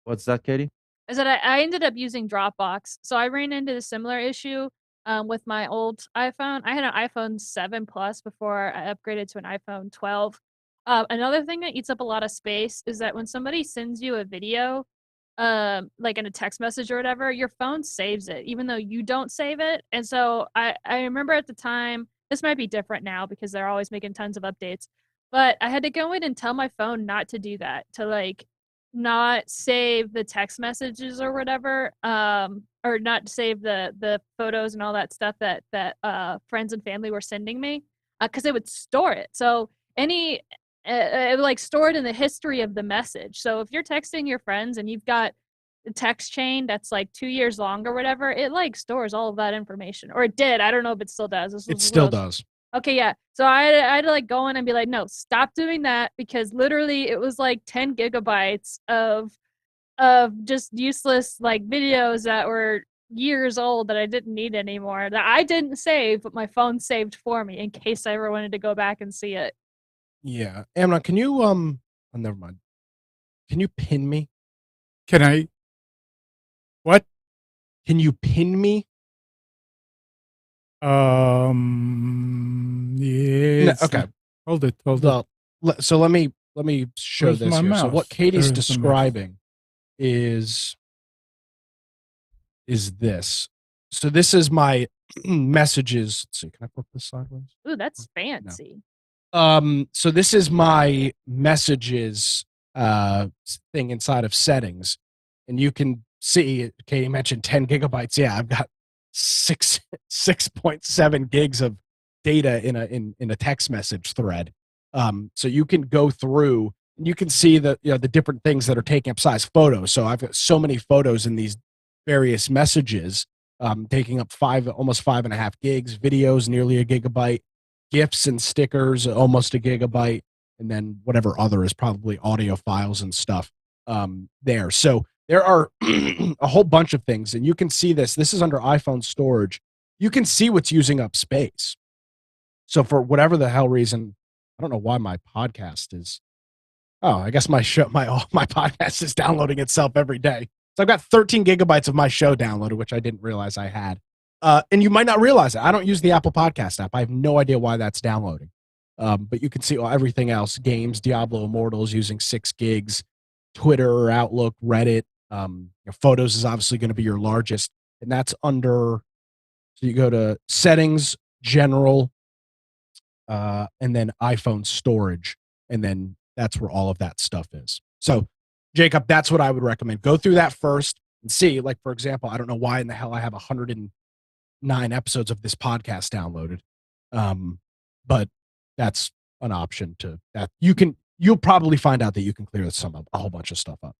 what's that, Katie? Is that I ended up using Dropbox. So I ran into a similar issue with my old iPhone. I had an iPhone 7 Plus before I upgraded to an iPhone 12. Another thing that eats up a lot of space is that when somebody sends you a video, like in a text message or whatever, your phone saves it, even though you don't save it. And so I remember at the time, this might be different now because they're always making tons of updates, but I had to go in and tell my phone not to do that, to like not save the text messages or whatever, or not save the photos and all that stuff that friends and family were sending me, because it would store it. So it would like store it in the history of the message. So if you're texting your friends and you've got a text chain that's like 2 years long or whatever, it like stores all of that information, or it did. I don't know if it still does. It still does. Okay, yeah. So I had to like go in and be like, no, stop doing that, because literally it was like 10 gigabytes of just useless like videos that were years old that I didn't need anymore, that I didn't save, but my phone saved for me in case I ever wanted to go back and see it. Yeah. Amnon, can you oh, never mind. Can you pin me? Can I? What? Can you pin me? Yes. Okay. Hold it. Hold it. So let me show Where's this my here. So mouse? what Katie's There's the mouse. describing is this. So this is my messages. Let's see, can I put this sideways? Ooh, that's fancy. So this is my messages thing inside of settings, and you can see Katie mentioned 10 gigabytes. Yeah, I've got 6.7 gigs of data in a text message thread. So you can go through and you can see the different things that are taking up size. Photos. So I've got so many photos in these various messages, taking up almost 5.5 gigs. Videos nearly a gigabyte. GIFs and stickers almost a gigabyte, and then whatever other is probably audio files and stuff there. So there are a whole bunch of things, and you can see this. This is under iPhone storage. You can see what's using up space. So for whatever the hell reason, I don't know why my podcast is. Oh, I guess my podcast is downloading itself every day. So I've got 13 gigabytes of my show downloaded, which I didn't realize I had. And you might not realize it. I don't use the Apple Podcast app. I have no idea why that's downloading. But you can see everything else. Games, Diablo Immortals using 6 gigs. Twitter, Outlook, Reddit. Photos is obviously going to be your largest. And that's under, so you go to Settings, General, and then iPhone Storage. And then that's where all of that stuff is. So, Jacob, that's what I would recommend. Go through that first and see. Like, for example, I don't know why in the hell I have 109 episodes of this podcast downloaded. But that's an option to that. You'll probably find out that you can clear a whole bunch of stuff up.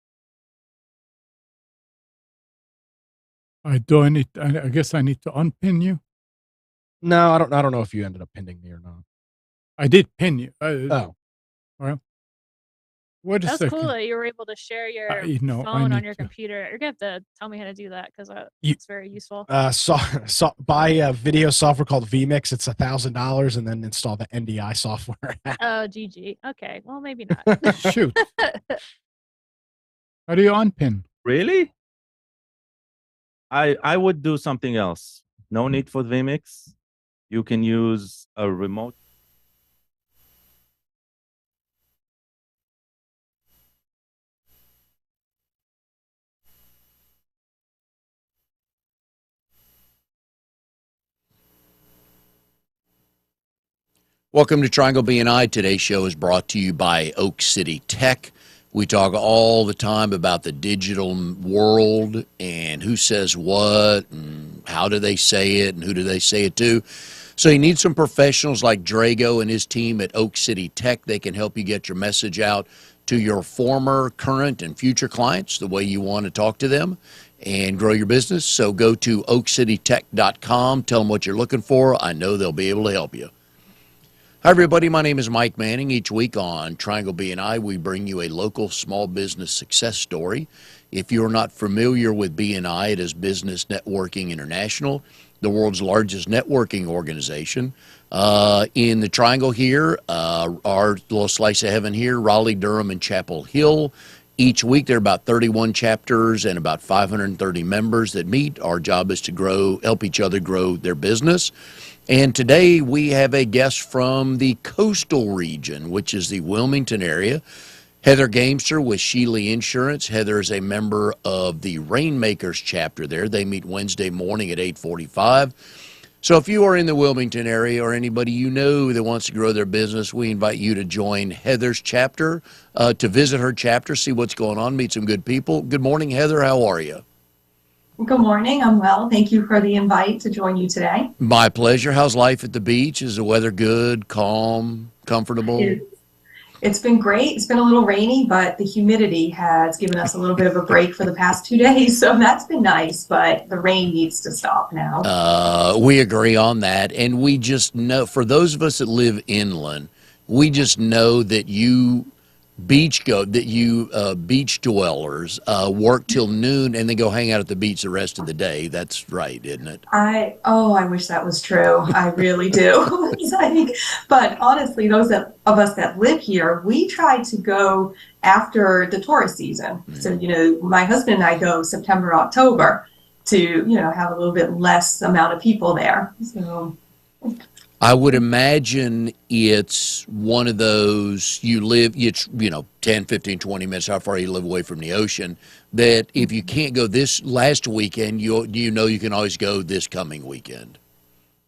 I guess I need to unpin you. No, I don't know if you ended up pinning me or not. I did pin you. Oh. Well. Wait a That's second. cool that you were able to share your I phone on need your to- computer. You're going to have to tell me how to do that, because You- it's very useful. Buy a video software called vMix. It's $1,000, and then install the NDI software. Oh, GG. Okay, well, maybe not. Shoot. How do you unpin? Really? I would do something else. No need for vMix. You can use a remote. Welcome to Triangle BNI. Today's show is brought to you by Oak City Tech. We talk all the time about the digital world and who says what and how do they say it and who do they say it to. So you need some professionals like Drago and his team at Oak City Tech. They can help you get your message out to your former, current, and future clients the way you want to talk to them and grow your business. So go to oakcitytech.com. Tell them what you're looking for. I know they'll be able to help you. Hi, everybody. My name is Mike Manning. Each week on Triangle BNI, we bring you a local small business success story. If you're not familiar with BNI, it is Business Networking International, the world's largest networking organization. In the Triangle here, our little slice of heaven here, Raleigh, Durham, and Chapel Hill. Each week, there are about 31 chapters and about 530 members that meet. Our job is to help each other grow their business. And today we have a guest from the coastal region, which is the Wilmington area. Heather Gamester with Sheely Insurance. Heather is a member of the Rainmakers chapter there. They meet Wednesday morning at 8:45. So if you are in the Wilmington area or anybody you know that wants to grow their business, we invite you to join Heather's chapter, to visit her chapter, see what's going on, meet some good people. Good morning, Heather. How are you? Good morning. I'm well. Thank you for the invite to join you today. My pleasure. How's life at the beach? Is the weather good, calm, comfortable? It's been great. It's been a little rainy, but the humidity has given us a little bit of a break for the past 2 days. So that's been nice, but the rain needs to stop now. We agree on that. And we just know, for those of us that live inland, we just know that you beach dwellers work till noon and then go hang out at the beach the rest of the day. That's right, isn't it? I wish that was true. I really do. But honestly, those of us that live here, we try to go after the tourist season. So, my husband and I go September, October to, have a little bit less amount of people there. So I would imagine it's one of those, you live, 10, 15, 20 minutes, how far you live away from the ocean, that if you can't go this last weekend, you can always go this coming weekend.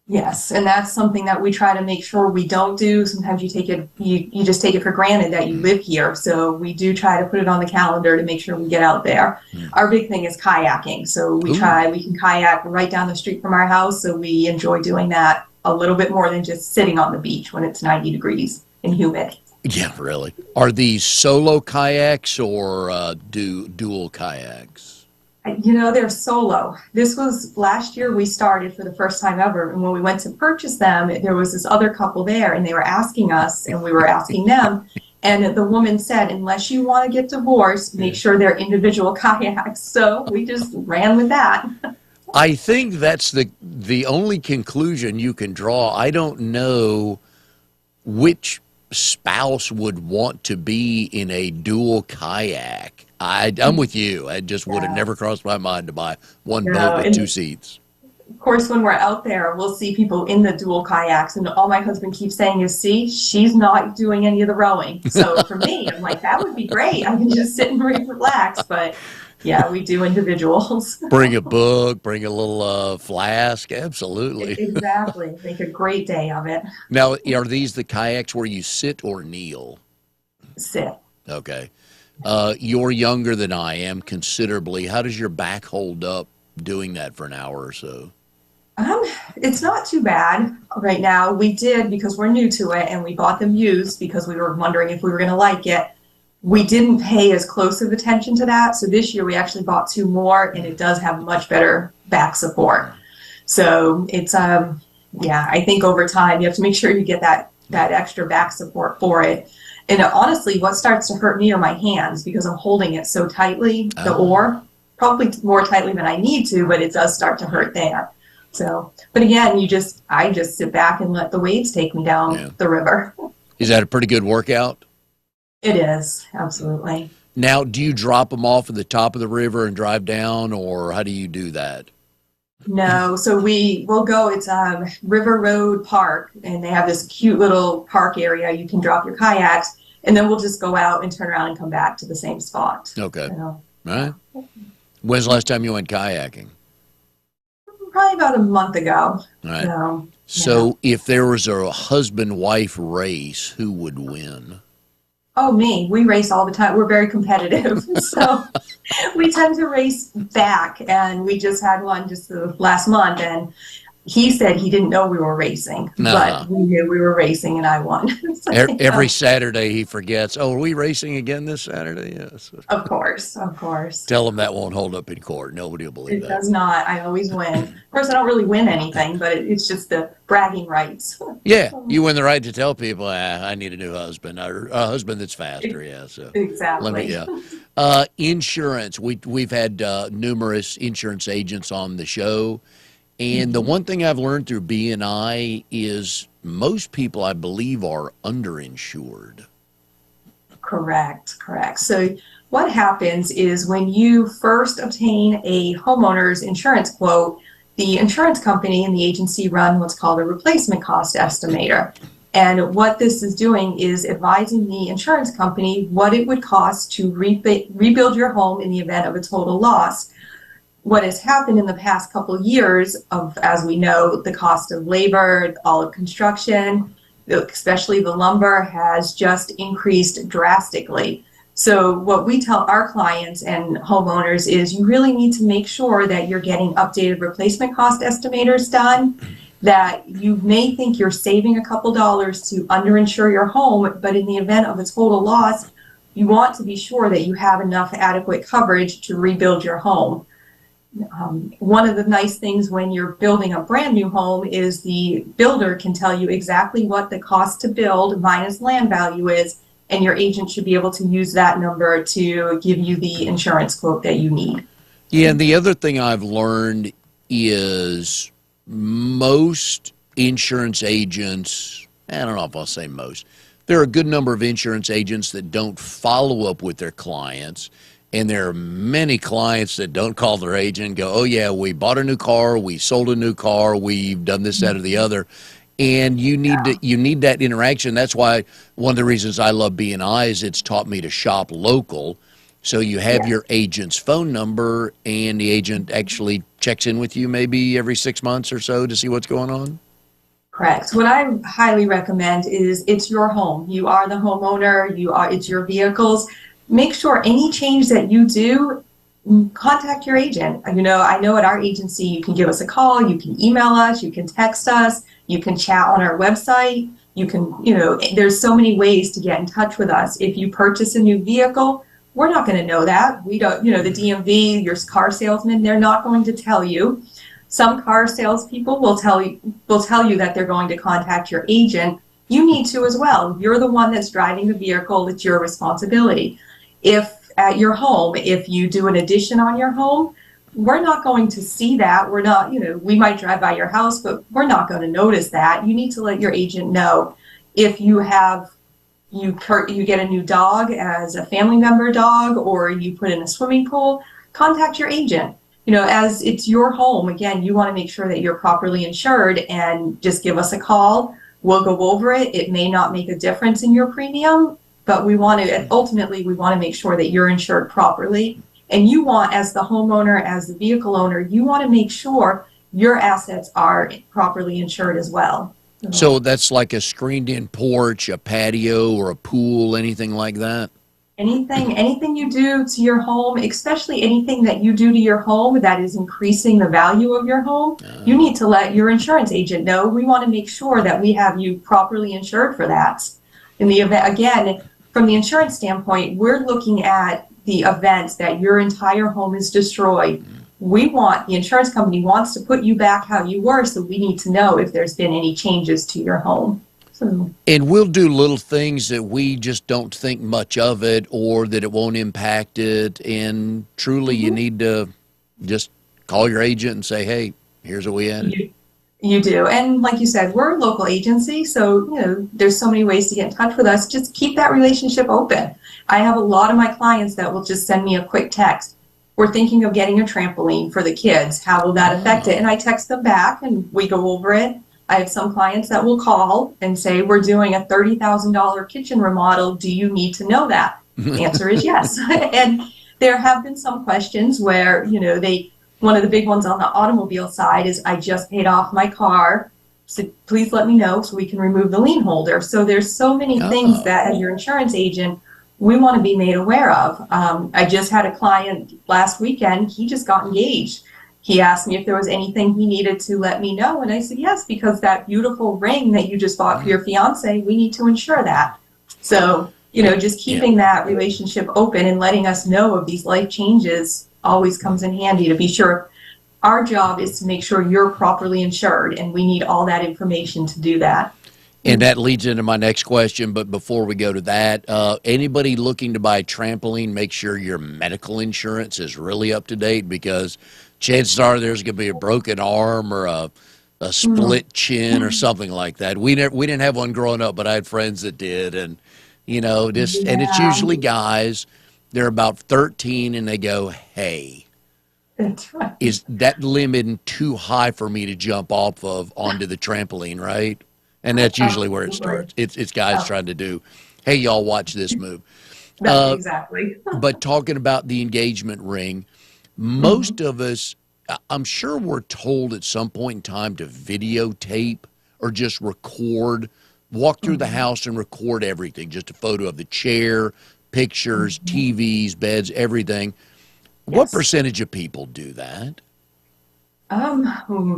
Yes, and that's something that we try to make sure we don't do. Sometimes you just take it for granted that you live here. So we do try to put it on the calendar to make sure we get out there. Our big thing is kayaking. So we can kayak right down the street from our house. So we enjoy doing that a little bit more than just sitting on the beach when it's 90 degrees and humid. Yeah, really. Are these solo kayaks or dual kayaks? They're solo. This was last year we started for the first time ever. And when we went to purchase them, there was this other couple there and they were asking us and we were asking them. And the woman said, unless you want to get divorced, make sure they're individual kayaks. So we just ran with that. I think that's the only conclusion you can draw. I don't know which spouse would want to be in a dual kayak. I'm with you. I just would have never crossed my mind to buy one boat with 2 seats. Of course, when we're out there, we'll see people in the dual kayaks, and all my husband keeps saying is, see, she's not doing any of the rowing. So for me, I'm like, that would be great. I can just sit and relax, but yeah, we do individuals. Bring a book, bring a little flask. Absolutely. Exactly. Make a great day of it. Now, are these the kayaks where you sit or kneel? Sit. Okay. You're younger than I am considerably. How does your back hold up doing that for an hour or so? It's not too bad right now. We did, because we're new to it, and we bought them used because we were wondering if we were going to like it. We didn't pay as close of attention to that. So this year we actually bought 2 more, and it does have much better back support. So it's, I think over time you have to make sure you get that extra back support for it. And honestly, what starts to hurt me are my hands because I'm holding it so tightly, the oar, probably more tightly than I need to, but it does start to hurt there. So, but again, I just sit back and let the waves take me down the river. Is that a pretty good workout? It is, absolutely. Now, do you drop them off at the top of the river and drive down, or how do you do that? No, so we'll go, it's River Road Park, and they have this cute little park area. You can drop your kayaks, and then we'll just go out and turn around and come back to the same spot. Okay. So, All right. When's the last time you went kayaking? probably about a month ago. All right. So, So if there was a husband-wife race, who would win? oh, me. We race all the time. We're very competitive. So we tend to race back. And we just had one just the last month. And he said he didn't know we were racing, but we knew we were racing, and I won. So, Every Saturday he forgets, oh, are we racing again this Saturday? Yes. Of course, of course. Tell him that won't hold up in court. Nobody will believe It that. does not. I always win. Of course, I don't really win anything, but it's just the bragging rights. Yeah, you win the right to tell people, I need a new husband, or a husband that's faster. Yeah, so Exactly. insurance. We've had numerous insurance agents on the show, and the one thing I've learned through BNI is most people, I believe, are underinsured. Correct. So what happens is when you first obtain a homeowner's insurance quote, the insurance company and the agency run what's called a replacement cost estimator. And what this is doing is advising the insurance company what it would cost to rebuild your home in the event of a total loss. What has happened in the past couple of years of, as we know, the cost of labor, all of construction, especially the lumber, has just increased drastically. So what we tell our clients and homeowners is you really need to make sure that you're getting updated replacement cost estimators done, that you may think you're saving a couple dollars to underinsure your home, but in the event of a total loss, you want to be sure that you have enough adequate coverage to rebuild your home. One of the nice things when you're building a brand new home is the builder can tell you exactly what the cost to build minus land value is, and your agent should be able to use that number to give you the insurance quote that you need. Yeah, and the other thing I've learned is most insurance agents, I don't know if I'll say most, there are a good number of insurance agents that don't follow up with their clients. And there are many clients that don't call their agent and go, oh, yeah, we bought a new car, we sold a new car, we've done this, that, or the other. And you need that interaction. That's why one of the reasons I love BNI is it's taught me to shop local. So you have your agent's phone number, and the agent actually checks in with you maybe every 6 months or so to see what's going on. Correct. What I highly recommend is it's your home. You are the homeowner. It's your vehicles. Make sure any change that you do, contact your agent. I know at our agency, you can give us a call, you can email us, you can text us, you can chat on our website. You can, there's so many ways to get in touch with us. If you purchase a new vehicle, we're not going to know that. We don't, the DMV, your car salesman, they're not going to tell you. Some car salespeople will tell you that they're going to contact your agent. You need to as well. You're the one that's driving the vehicle. It's your responsibility. If at your home, if you do an addition on your home, we're not going to see that. We're not, we might drive by your house, but we're not going to notice that. You need to let your agent know. If you get a new dog as a family member dog, or you put in a swimming pool, contact your agent. As it's your home, again, you want to make sure that you're properly insured, and just give us a call. We'll go over it. It may not make a difference in your premium, but ultimately we want to make sure that you're insured properly. And you want, as the homeowner, as the vehicle owner, you want to make sure your assets are properly insured as well. So that's like a screened-in porch, a patio, or a pool, anything like that? Anything you do to your home, especially anything that you do to your home that is increasing the value of your home, you need to let your insurance agent know. We want to make sure that we have you properly insured for that. In the event, again, from the insurance standpoint, we're looking at the event that your entire home is destroyed. The insurance company wants to put you back how you were, so we need to know if there's been any changes to your home. And we'll do little things that we just don't think much of it, or that it won't impact it. And truly, you need to just call your agent and say, hey, here's what we added. You do. And like you said, we're a local agency, so there's so many ways to get in touch with us. Just keep that relationship open. I have a lot of my clients that will just send me a quick text. We're thinking of getting a trampoline for the kids. How will that affect it? And I text them back and we go over it. I have some clients that will call and say, we're doing a $30,000 kitchen remodel. Do you need to know that? The answer is yes. And there have been some questions where, One of the big ones on the automobile side is I just paid off my car. So please let me know so we can remove the lien holder. So there's so many things that as your insurance agent, we want to be made aware of. I just had a client last weekend. He just got engaged. He asked me if there was anything he needed to let me know. And I said, yes, because that beautiful ring that you just bought for your fiance, we need to insure that. So, just keeping that relationship open and letting us know of these life changes always comes in handy to be sure. Our job is to make sure you're properly insured, and we need all that information to do that. And that leads into my next question. But before we go to that, anybody looking to buy a trampoline, make sure your medical insurance is really up to date, because chances are there's going to be a broken arm or a split chin or something like that. We didn't have one growing up, but I had friends that did, and and it's usually guys. They're about 13, and they go, "Hey, That's right. is that limit too high for me to jump off of onto the trampoline?" Right, and that's usually where it starts. It's guys trying to do, "Hey, y'all, watch this move." Exactly. But talking about the engagement ring, most of us, I'm sure we're told at some point in time to videotape or just record, walk through the house and record everything, just a photo of the chair, pictures, TVs, beds, everything. What percentage of people do that?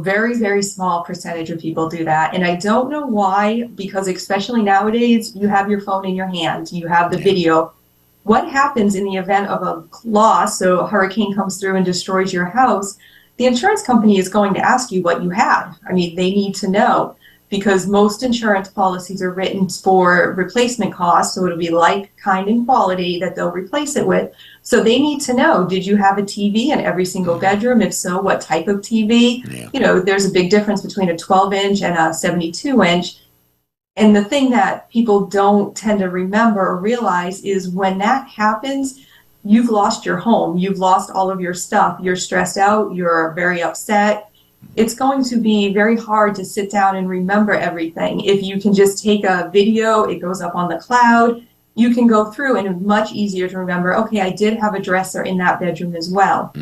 Very, very small percentage of people do that. And I don't know why, because especially nowadays, you have your phone in your hand, you have the video. What happens in the event of a loss, so a hurricane comes through and destroys your house, the insurance company is going to ask you what you had. I mean, they need to know, because most insurance policies are written for replacement costs, so it'll be like, kind, and quality that they'll replace it with. So they need to know, did you have a TV in every single bedroom? If so, what type of TV? Yeah. There's a big difference between a 12-inch and a 72-inch. And the thing that people don't tend to remember or realize is when that happens, you've lost your home, you've lost all of your stuff, you're stressed out, you're very upset. It's going to be very hard to sit down and remember everything. If you can just take a video, it goes up on the cloud, you can go through, and it's much easier to remember, okay, I did have a dresser in that bedroom as well.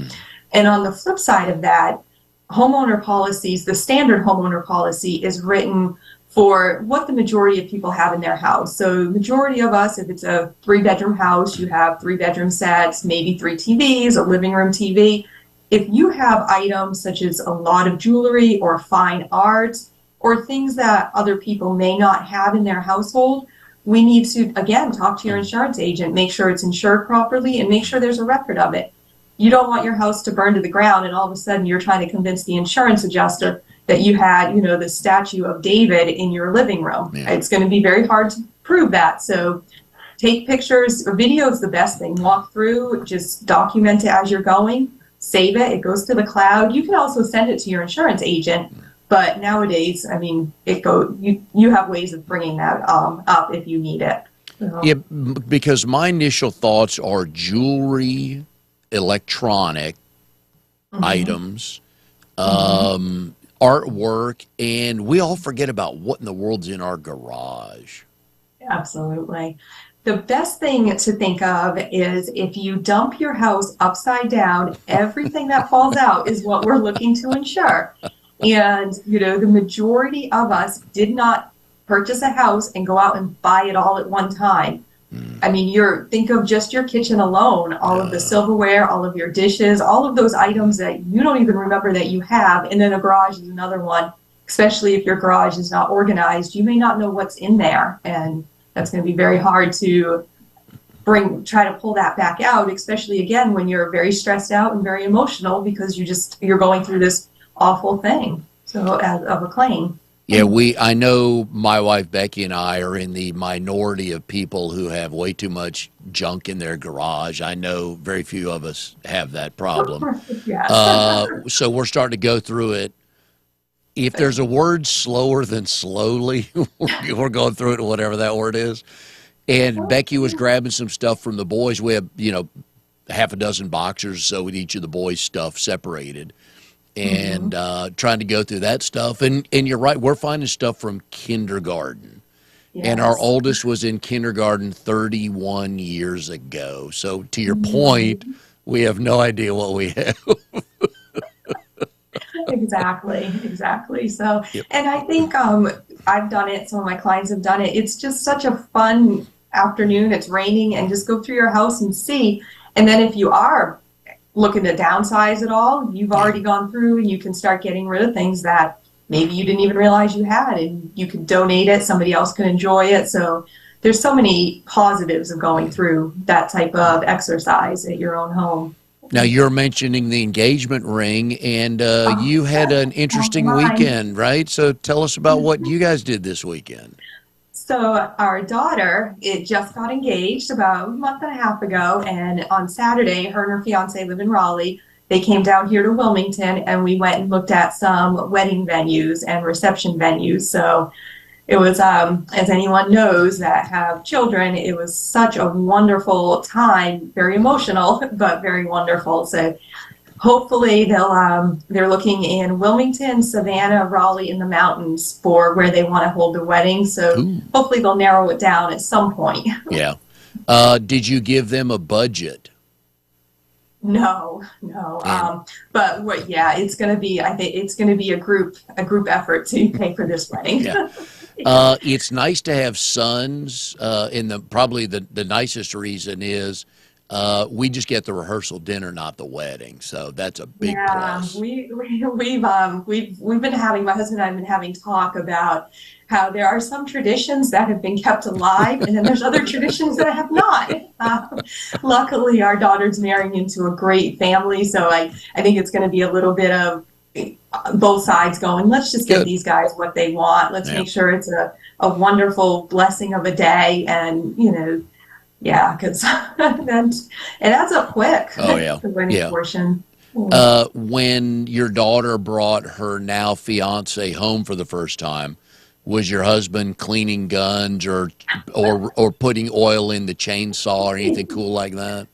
And on the flip side of that, homeowner policies, the standard homeowner policy is written for what the majority of people have in their house. So majority of us, if it's a 3-bedroom house, you have 3-bedroom sets, maybe 3 TVs, a living room TV. If you have items such as a lot of jewelry or fine arts or things that other people may not have in their household, we need to, again, talk to your insurance agent, make sure it's insured properly, and make sure there's a record of it. You don't want your house to burn to the ground and all of a sudden you're trying to convince the insurance adjuster that you had, the statue of David in your living room. Yeah. It's going to be very hard to prove that. So take pictures. Video is the best thing. Walk through, just document it as you're going, save it. It goes to the cloud. You can also send it to your insurance agent. But nowadays, I mean, you have ways of bringing that up if you need it. So. Yeah, because my initial thoughts are jewelry, electronic items, artwork, and we all forget about what in the world's in our garage. Absolutely. The best thing to think of is if you dump your house upside down, everything that falls out is what we're looking to insure. And, the majority of us did not purchase a house and go out and buy it all at one time. I mean, think of just your kitchen alone, all of the silverware, all of your dishes, all of those items that you don't even remember that you have. And then a garage is another one, especially if your garage is not organized. You may not know what's in there. And that's going to be very hard to try to pull that back out, especially, again, when you're very stressed out and very emotional because you're going through this awful thing of a claim. Yeah, I know my wife Becky and I are in the minority of people who have way too much junk in their garage. I know very few of us have that problem. So we're starting to go through it. If there's a word slower than slowly, we're going through it, whatever that word is. And Becky was grabbing some stuff from the boys. We have, half a dozen boxers, so with each of the boys' stuff separated. And trying to go through that stuff. And you're right, we're finding stuff from kindergarten. Yes. And our oldest was in kindergarten 31 years ago. So to your point, we have no idea what we have. Exactly. So, Yep. and I think I've done it. Some of my clients have done it. It's just such a fun afternoon. It's raining, and just go through your house and see. And then if you are looking to downsize at all, you've already gone through, and you can start getting rid of things that maybe you didn't even realize you had, and you can donate it. Somebody else can enjoy it. So there's so many positives of going through that type of exercise at your own home. Now you're mentioning the engagement ring, and you had an interesting weekend, right? So tell us about what you guys did this weekend. So our daughter, it just got engaged about a month and a half ago, and on Saturday, her and her fiance live in Raleigh. They came down here to Wilmington, and we went and looked at some wedding venues and reception venues. So it was, as anyone knows that have children, it was such a wonderful time, very emotional, but very wonderful. So hopefully they're looking in Wilmington, Savannah, Raleigh, in the mountains for where they want to hold the wedding. So hopefully they'll narrow it down at some point. Yeah. Did you give them a budget? No. But it's going to be, I think it's going to be a group effort to pay for this wedding. Yeah. It's nice to have sons. And probably the nicest reason is we just get the rehearsal dinner, not the wedding. So that's a big plus. We've been having, my husband and I have been having talk about how there are some traditions that have been kept alive, and then there's other traditions that have not. Luckily, our daughter's marrying into a great family, so I think it's going to be a little bit of both sides going, let's just give these guys what they want. Let's make sure it's a wonderful blessing of a day, and because it adds up quick. Oh yeah, the wedding portion. When your daughter brought her now fiance home for the first time, was your husband cleaning guns or putting oil in the chainsaw or anything cool like that?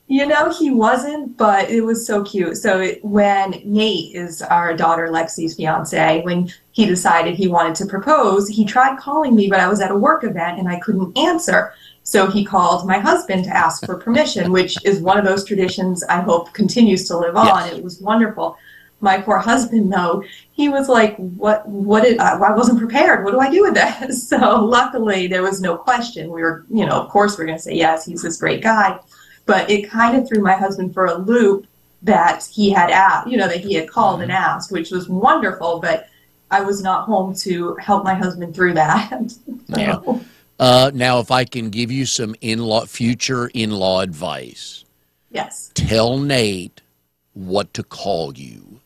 He wasn't, but it was so cute. So when Nate is our daughter Lexi's fiance, when he decided he wanted to propose, he tried calling me, but I was at a work event and I couldn't answer. So he called my husband to ask for permission, which is one of those traditions I hope continues to live on. Yes. It was wonderful. My poor husband, though, he was like, what did I wasn't prepared. What do I do with this? So luckily there was no question. We were, of course we're going to say yes, he's this great guy. But it kind of threw my husband for a loop that he had asked, that he had called and asked, which was wonderful. But I was not home to help my husband through that. Yeah. Now, if I can give you some future in-law advice. Yes. Tell Nate what to call you.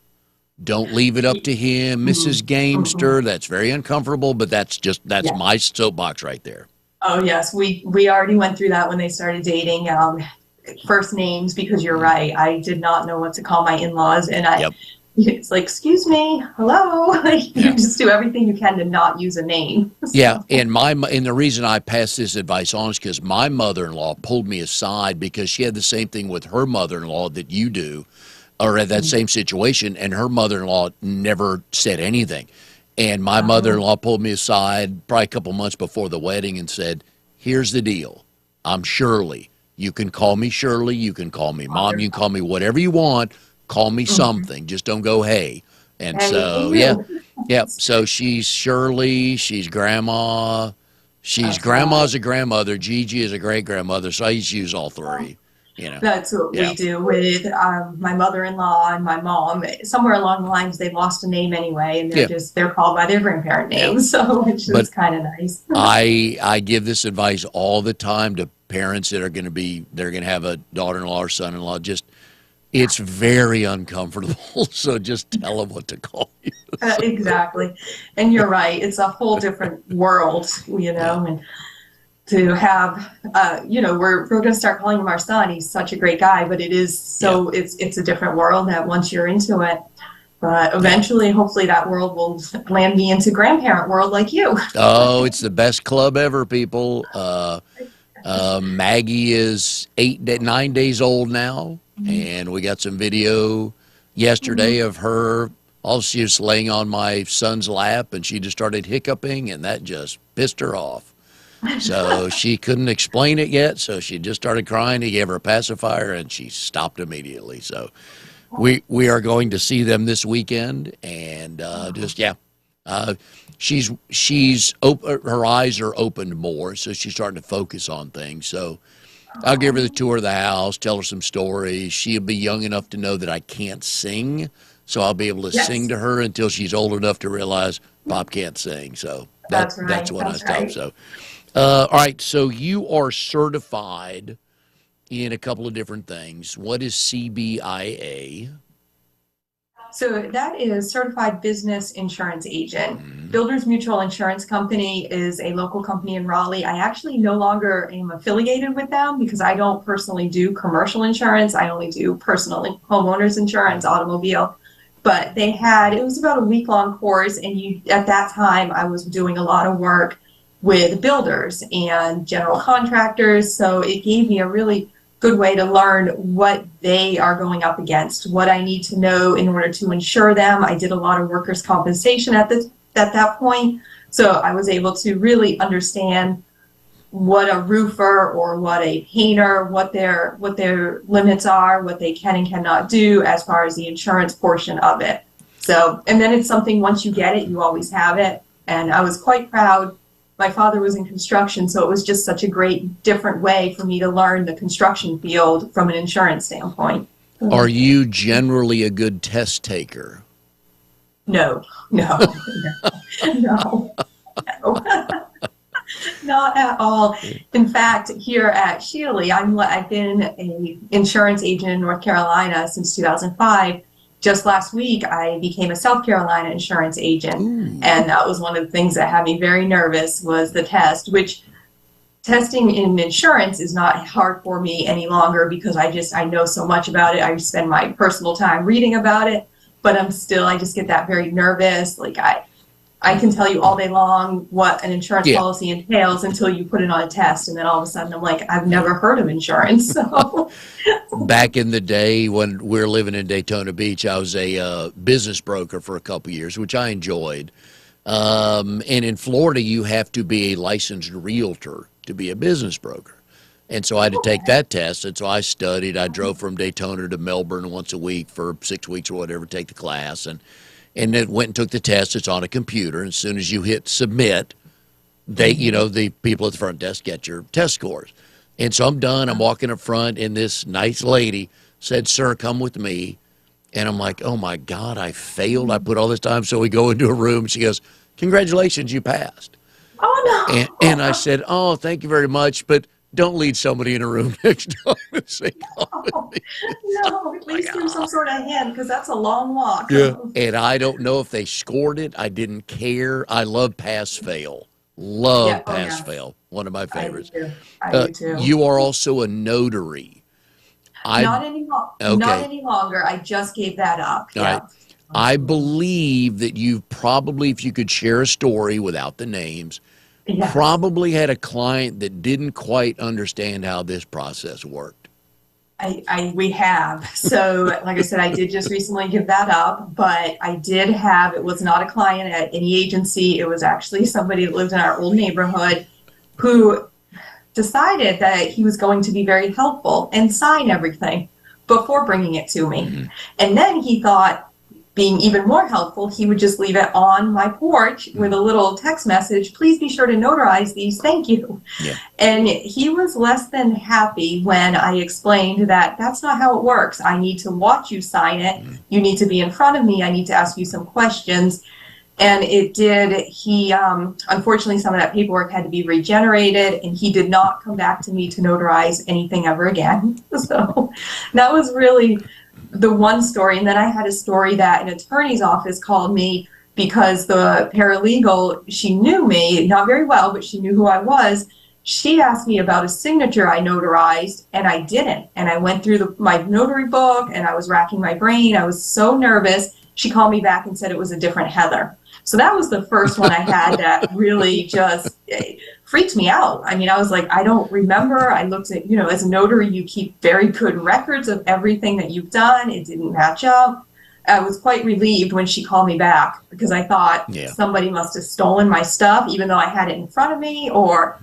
Don't leave it up to him, Mrs. Gamester. That's very uncomfortable, but that's my soapbox right there. Oh, yes. We already went through that when they started dating. First names, because you're right. I did not know what to call my in-laws, and it's like, excuse me, hello. You just do everything you can to not use a name. So. Yeah, and the reason I pass this advice on is because my mother-in-law pulled me aside because she had the same thing with her mother-in-law that you do, or at that same situation, and her mother-in-law never said anything. And my mother-in-law pulled me aside probably a couple months before the wedding and said, here's the deal. I'm Shirley. You can call me Shirley. You can call me Mom. You can call me whatever you want. Call me something. Just don't go, hey. And so, yeah. So she's Shirley. She's Grandma. Grandma's a grandmother. Gigi is a great-grandmother. So I used to use all three. That's what we do with my mother-in-law and my mom. Somewhere along the lines, they lost a name anyway, and they're called by their grandparent names, so which is kind of nice. I give this advice all the time to parents that are going to have a daughter-in-law or son-in-law. It's very uncomfortable, so just tell them what to call you. Exactly, and you're right. It's a whole different world, and. To have, we're going to start calling him our son. He's such a great guy, but it is so it's a different world that once you're into it. But eventually, hopefully, that world will land me into grandparent world like you. Oh, it's the best club ever, people. Maggie is 9 days old now, and we got some video yesterday of her. She was laying on my son's lap, and she just started hiccuping, and that just pissed her off. So she couldn't explain it yet, so she just started crying. He gave her a pacifier, and she stopped immediately. So we are going to see them this weekend, and she's her eyes are opened more, so she's starting to focus on things. So I'll give her the tour of the house, tell her some stories. She'll be young enough to know that I can't sing, so I'll be able to sing to her until she's old enough to realize Pop can't sing. So that's when I stop. So all right, so you are certified in a couple of different things. What is CBIA? So that is Certified Business Insurance Agent. Builders Mutual Insurance Company is a local company in Raleigh. I actually no longer am affiliated with them because I don't personally do commercial insurance. I only do personal homeowners insurance, automobile. But it was about a week-long course, and at that time I was doing a lot of work with builders and general contractors. So it gave me a really good way to learn what they are going up against, what I need to know in order to insure them. I did a lot of workers' compensation at that point, so I was able to really understand what a roofer or what a painter, what their limits are, what they can and cannot do as far as the insurance portion of it. So, and then it's something, once you get it, you always have it. And I was quite proud. My father was in construction, so it was just such a great, different way for me to learn the construction field from an insurance standpoint. Are you generally a good test taker? No. Not at all. In fact, here at Shealy, I've been an insurance agent in North Carolina since 2005. Just last week, I became a South Carolina insurance agent, and that was one of the things that had me very nervous was the test, which testing in insurance is not hard for me any longer because I know so much about it. I spend my personal time reading about it, but I just get that very nervous. Like I can tell you all day long what an insurance policy entails until you put it on a test, and then all of a sudden I'm like, I've never heard of insurance. So. Back in the day when we were living in Daytona Beach, I was a business broker for a couple of years, which I enjoyed. And in Florida, you have to be a licensed realtor to be a business broker. And so I had to take that test. And so I studied. I drove from Daytona to Melbourne once a week for 6 weeks or whatever, take the class. And then went and took the test. It's on a computer. And as soon as you hit submit, the people at the front desk get your test scores. And so I'm done. I'm walking up front, and this nice lady said, "Sir, come with me." And I'm like, oh, my God, I failed. I put all this time. So we go into a room. She goes, "Congratulations, you passed." Oh, no. And I said, "Oh, thank you very much, but don't lead somebody in a room next time and say, no, at least do some sort of hint, because that's a long walk. Yeah. And I don't know if they scored it. I didn't care. I love pass-fail. Pass-fail. One of my favorites. I do too. You are also a notary. Not any longer. I just gave that up. All right. I believe that you've probably, if you could share a story without the names, probably had a client that didn't quite understand how this process worked. We have. So, like I said, I did just recently give that up, but I did have, it was not a client at any agency. It was actually somebody that lived in our old neighborhood who decided that he was going to be very helpful and sign everything before bringing it to me. Mm-hmm. And then he thought, being even more helpful, he would just leave it on my porch with a little text message, "Please be sure to notarize these, thank you." Yeah. And he was less than happy when I explained that that's not how it works. I need to watch you sign it. You need to be in front of me. I need to ask you some questions. And it did. He, unfortunately, some of that paperwork had to be regenerated, and he did not come back to me to notarize anything ever again. So that was really the one story. And then I had a story that an attorney's office called me because the paralegal, she knew me, not very well, but she knew who I was. She asked me about a signature I notarized, and I didn't. And I went through my notary book, and I was racking my brain. I was so nervous. She called me back and said it was a different Heather. So that was the first one I had that really just freaked me out. I mean, I was like, I don't remember. I looked at, as a notary, you keep very good records of everything that you've done. It didn't match up. I was quite relieved when she called me back because I thought somebody must have stolen my stuff, even though I had it in front of me, or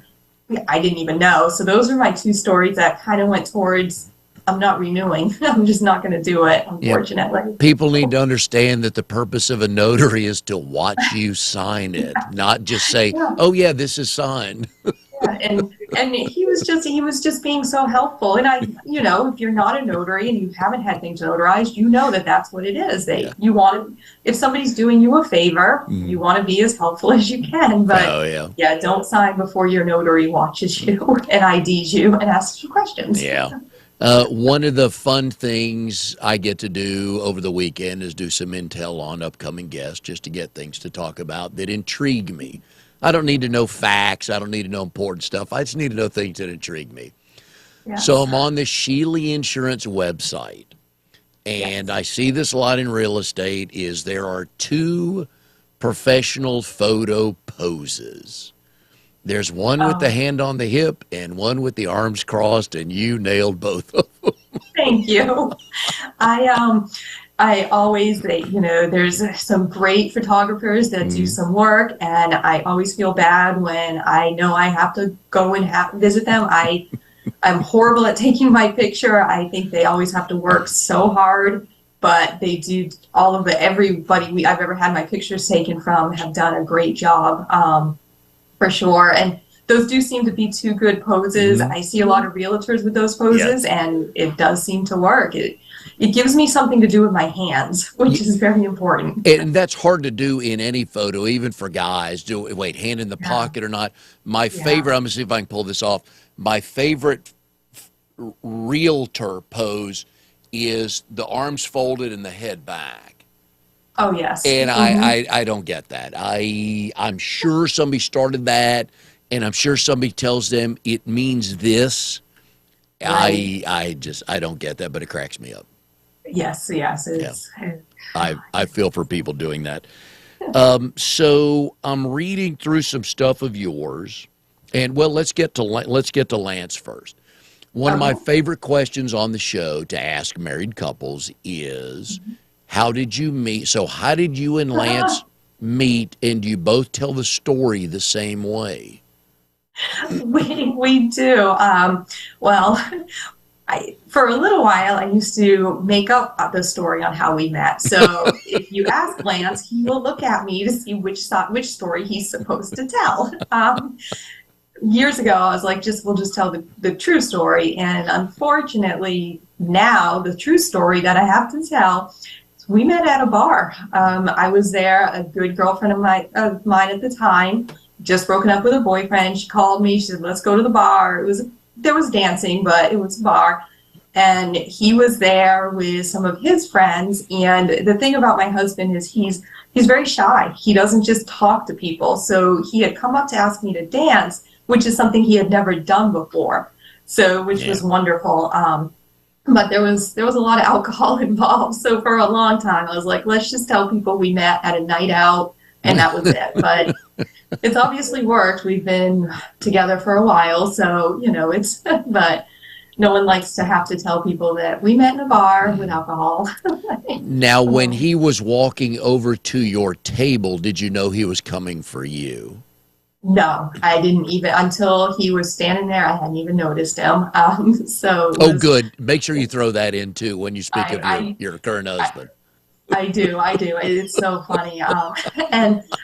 I didn't even know. So those are my two stories that kind of went towards I'm not renewing. I'm just not going to do it, unfortunately. People need to understand that the purpose of a notary is to watch you sign it, not just say, Yeah. "Oh yeah, this is signed." Yeah, and he was just being so helpful. And I, if you're not a notary and you haven't had things notarized, that that's what it is. You want to, if somebody's doing you a favor, you want to be as helpful as you can. But don't sign before your notary watches you and IDs you and asks you questions. Yeah. One of the fun things I get to do over the weekend is do some intel on upcoming guests, just to get things to talk about that intrigue me. I don't need to know facts. I don't need to know important stuff. I just need to know things that intrigue me. Yeah. So I'm on the Sheely Insurance website, and I see this a lot in real estate, is there are 2 professional photo poses. There's one with the hand on the hip and one with the arms crossed, and you nailed both of them. Thank you. I always, there's some great photographers that do some work, and I always feel bad when I know I have to go and visit them. I'm horrible at taking my picture. I think they always have to work so hard, but they do. Everybody I've ever had my pictures taken from have done a great job, for sure. And those do seem to be 2 good poses. I see a lot of realtors with those poses, and it does seem to work. It gives me something to do with my hands, which is very important. And that's hard to do in any photo, even for guys. Hand in the pocket or not. My favorite, I'm going to see if I can pull this off. My favorite realtor pose is the arms folded and the head back. Oh, yes. And I don't get that. I'm sure somebody started that, and I'm sure somebody tells them it means this. Right. I don't get that, but it cracks me up. Yes. I feel for people doing that. So I'm reading through some stuff of yours, and let's get to Lance first. One of my favorite questions on the show to ask married couples is, how did you meet? So how did you and Lance meet, and do you both tell the story the same way? We do. For a little while, I used to make up the story on how we met. So if you ask Lance, he will look at me to see which story he's supposed to tell. Years ago, I was like, we'll just tell the true story. And unfortunately, now the true story that I have to tell is we met at a bar. I was there, a good girlfriend of mine at the time, just broken up with a boyfriend. She called me. She said, let's go to the bar. There was dancing, but it was a bar. And he was there with some of his friends. And the thing about my husband is he's very shy. He doesn't just talk to people. So he had come up to ask me to dance, which is something he had never done before. So, which was wonderful. But there was a lot of alcohol involved. So for a long time, I was like, let's just tell people we met at a night out. And that was it. But it's obviously worked. We've been together for a while. So, but no one likes to have to tell people that we met in a bar with alcohol. Now, when he was walking over to your table, did you know he was coming for you? No, I didn't even, until he was standing there, I hadn't even noticed him. Good. Make sure you throw that in too when you speak of your current husband. I do. It's so funny.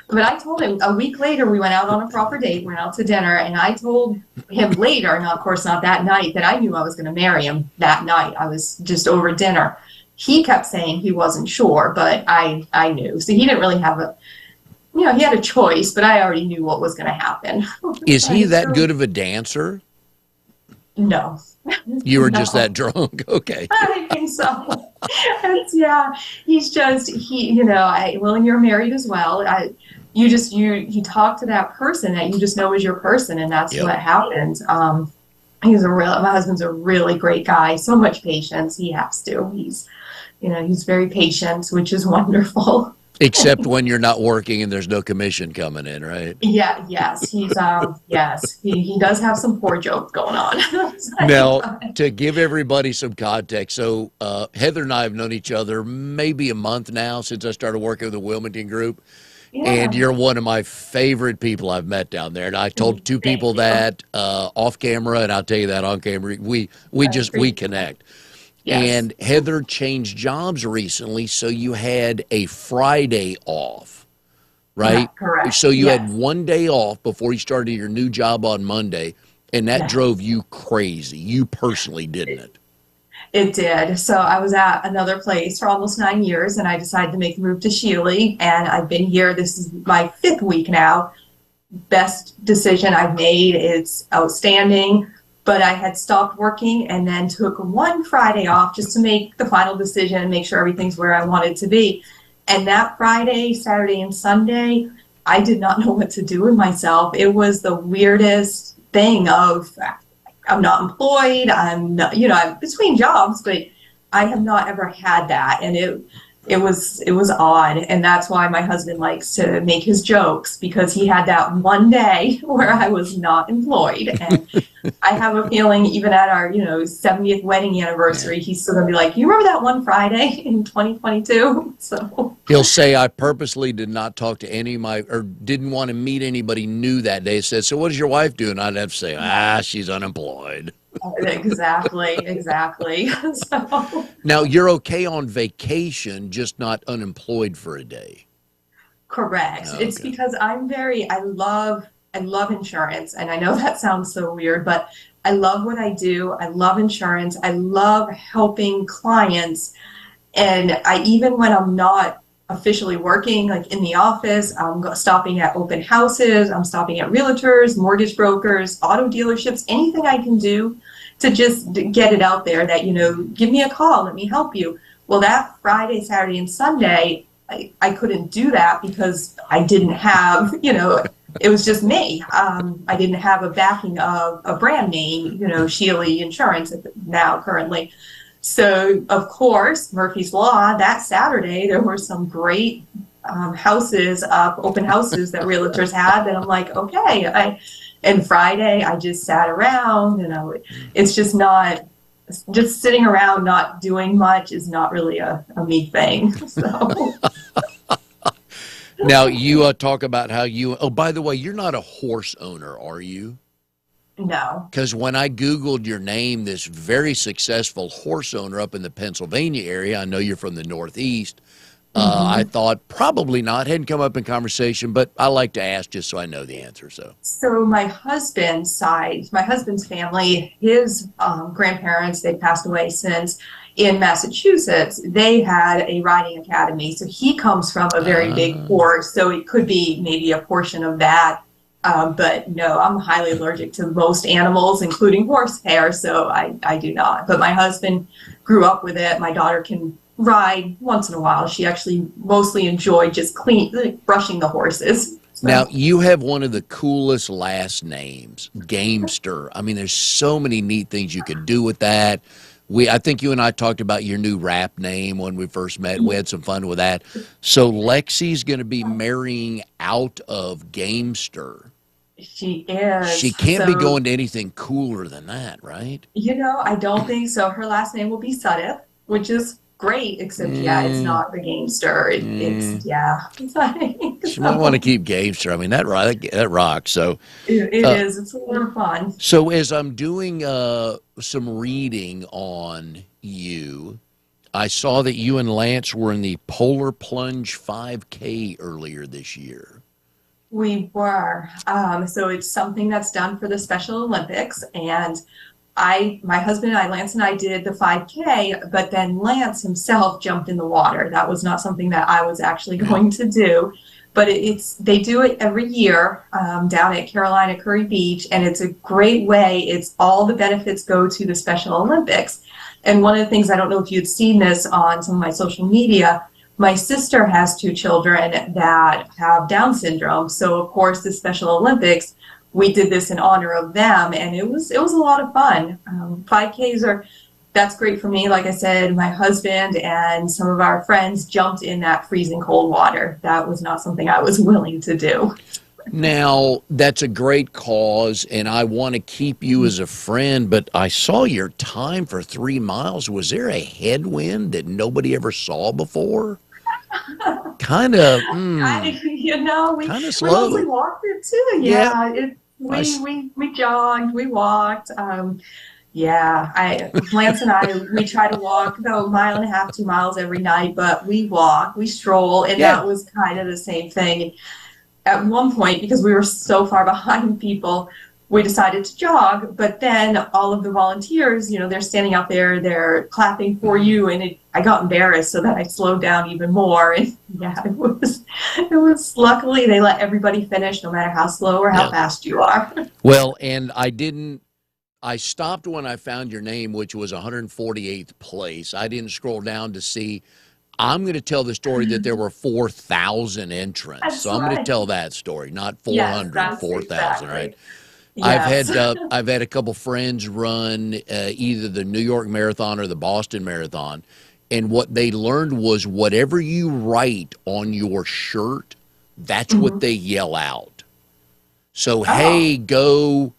But I told him a week later, we went out on a proper date, went out to dinner, and I told him later, and of course not that night, that I knew I was going to marry him that night. I was just over dinner. He kept saying he wasn't sure, but I knew. So he didn't really have he had a choice, but I already knew what was going to happen. Is he that good of a dancer? No. You were just that drunk? Okay. I think so. He's just, and you're married as well. You talk to that person that you just know is your person, and that's what happened. My husband's a really great guy, so much patience. He has to. He's very patient, which is wonderful. Except when you're not working and there's no commission coming in, right? Yeah, yes. He's he does have some poor jokes going on. Now, to give everybody some context, so Heather and I have known each other maybe a month now since I started working with the Wilmington Group. Yeah. And you're one of my favorite people I've met down there. And I told 2 people that off camera, and I'll tell you that on camera. We connect. Yes. And Heather changed jobs recently, so you had a Friday off, right? Yeah, correct. So you had Yes. one day off before you started your new job on Monday, and that Yes. drove you crazy. You personally, didn't it? It did. So I was at another place for almost 9 years, and I decided to make the move to Shealy, and I've been here. This is my 5th week now. Best decision I've made. It's outstanding. But I had stopped working and then took one Friday off just to make the final decision and make sure everything's where I wanted to be. And that Friday, Saturday, and Sunday, I did not know what to do with myself. It was the weirdest thing of, I'm not employed, I'm not, I'm between jobs, but I have not ever had that. And it was odd. And that's why my husband likes to make his jokes, because he had that one day where I was not employed. And I have a feeling even at our, 70th wedding anniversary, he's still gonna be like, you remember that one Friday in 2022? So He'll say, I purposely did not talk to any of or didn't want to meet anybody new that day. Said, so what does your wife do? And I'd have to say, she's unemployed. Exactly. So Now, you're okay on vacation, just not unemployed for a day. correct. Oh, It's okay. because I love insurance, and I know that sounds so weird, but I love what I do. I love insurance. I love helping clients. And even when I'm not officially working, like in the office, I'm stopping at open houses, I'm stopping at realtors, mortgage brokers, auto dealerships, anything I can do to just get it out there that, give me a call, let me help you. Well, that Friday, Saturday, and Sunday, I couldn't do that because I didn't have, it was just me. I didn't have a backing of a brand name, Shealy Insurance now currently. So, of course, Murphy's Law, that Saturday, there were some great houses up, open houses that realtors had. And I'm like, okay. And Friday, I just sat around, it's just not, just sitting around not doing much is not really a me thing. So. Now, you talk about how by the way, you're not a horse owner, are you? No. Because when I Googled your name, this very successful horse owner up in the Pennsylvania area, I know you're from the Northeast, I thought probably not, hadn't come up in conversation, but I like to ask just so I know the answer. So my husband's side, my husband's family, his grandparents, they passed away since, in Massachusetts, they had a riding academy. So he comes from a very big horse, so it could be maybe a portion of that. But no, I'm highly allergic to most animals, including horsehair, so I do not. But my husband grew up with it. My daughter can ride once in a while. She actually mostly enjoyed just brushing the horses. So. Now, you have one of the coolest last names, Gamester. I mean, there's so many neat things you could do with that. I think you and I talked about your new rap name when we first met. We had some fun with that. So Lexi's going to be marrying out of Gamester. She is. She can't be going to anything cooler than that, right? I don't think so. Her last name will be Sudeth, which is great, except, it's not the Gamester. It's, She might want to keep Gamester. I mean, that rocks. So it is. It's a lot of fun. So as I'm doing some reading on you, I saw that you and Lance were in the Polar Plunge 5K earlier this year. We were. So it's something that's done for the Special Olympics. And my husband and I, Lance and I, did the 5K, but then Lance himself jumped in the water. That was not something that I was actually going to do. But they do it every year down at Carolina Curry Beach, and it's a great way. All the benefits go to the Special Olympics. And one of the things, I don't know if you'd seen this on some of my social media, my sister has 2 children that have Down syndrome. So of course the Special Olympics, we did this in honor of them, and it was a lot of fun. 5Ks that's great for me. Like I said, my husband and some of our friends jumped in that freezing cold water. That was not something I was willing to do. Now, that's a great cause, and I want to keep you as a friend, but I saw your time for 3 miles. Was there a headwind that nobody ever saw before? Kind of, we slow. mostly walked it too. Yeah, we jogged, we walked. Yeah, Lance and I, we try to walk about a mile and a half, 2 miles every night, but we walk, we stroll, and Yeah. that was kind of the same thing. At one point, because we were so far behind people, we decided to jog, but then all of the volunteers, they're standing out there, they're clapping for you, and I got embarrassed, so that I slowed down even more. And yeah, it was luckily they let everybody finish, no matter how slow or how fast you are. Well, and I stopped when I found your name, which was 148th place. I didn't scroll down to see. I'm going to tell the story that there were 4,000 entrants. That's So I'm going to right. tell that story, not Yes, 400, that's 4,000, exactly. right? Yes. I've had a couple friends run either the New York Marathon or the Boston Marathon, and what they learned was whatever you write on your shirt, that's what they yell out. So hey, go,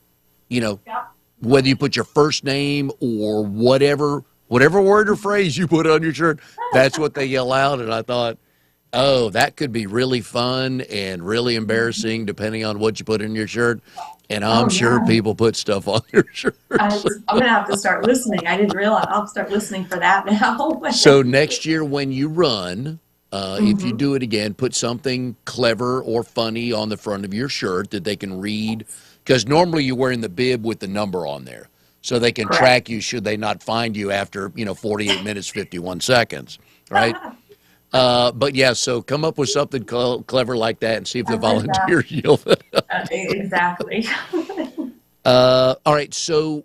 whether you put your first name or whatever word or phrase you put on your shirt, that's what they yell out. And I thought, oh, that could be really fun and really embarrassing depending on what you put in your shirt. And I'm sure people put stuff on their shirts. I'm going to have to start listening. I didn't realize. I'll start listening for that now. So next year when you run, if you do it again, put something clever or funny on the front of your shirt that they can read. Because normally you're wearing the bib with the number on there. So they can track you should they not find you after, 48 minutes, 51 seconds, right? But yeah, so come up with something clever like that and see if the volunteers yell that out. Exactly. All right, so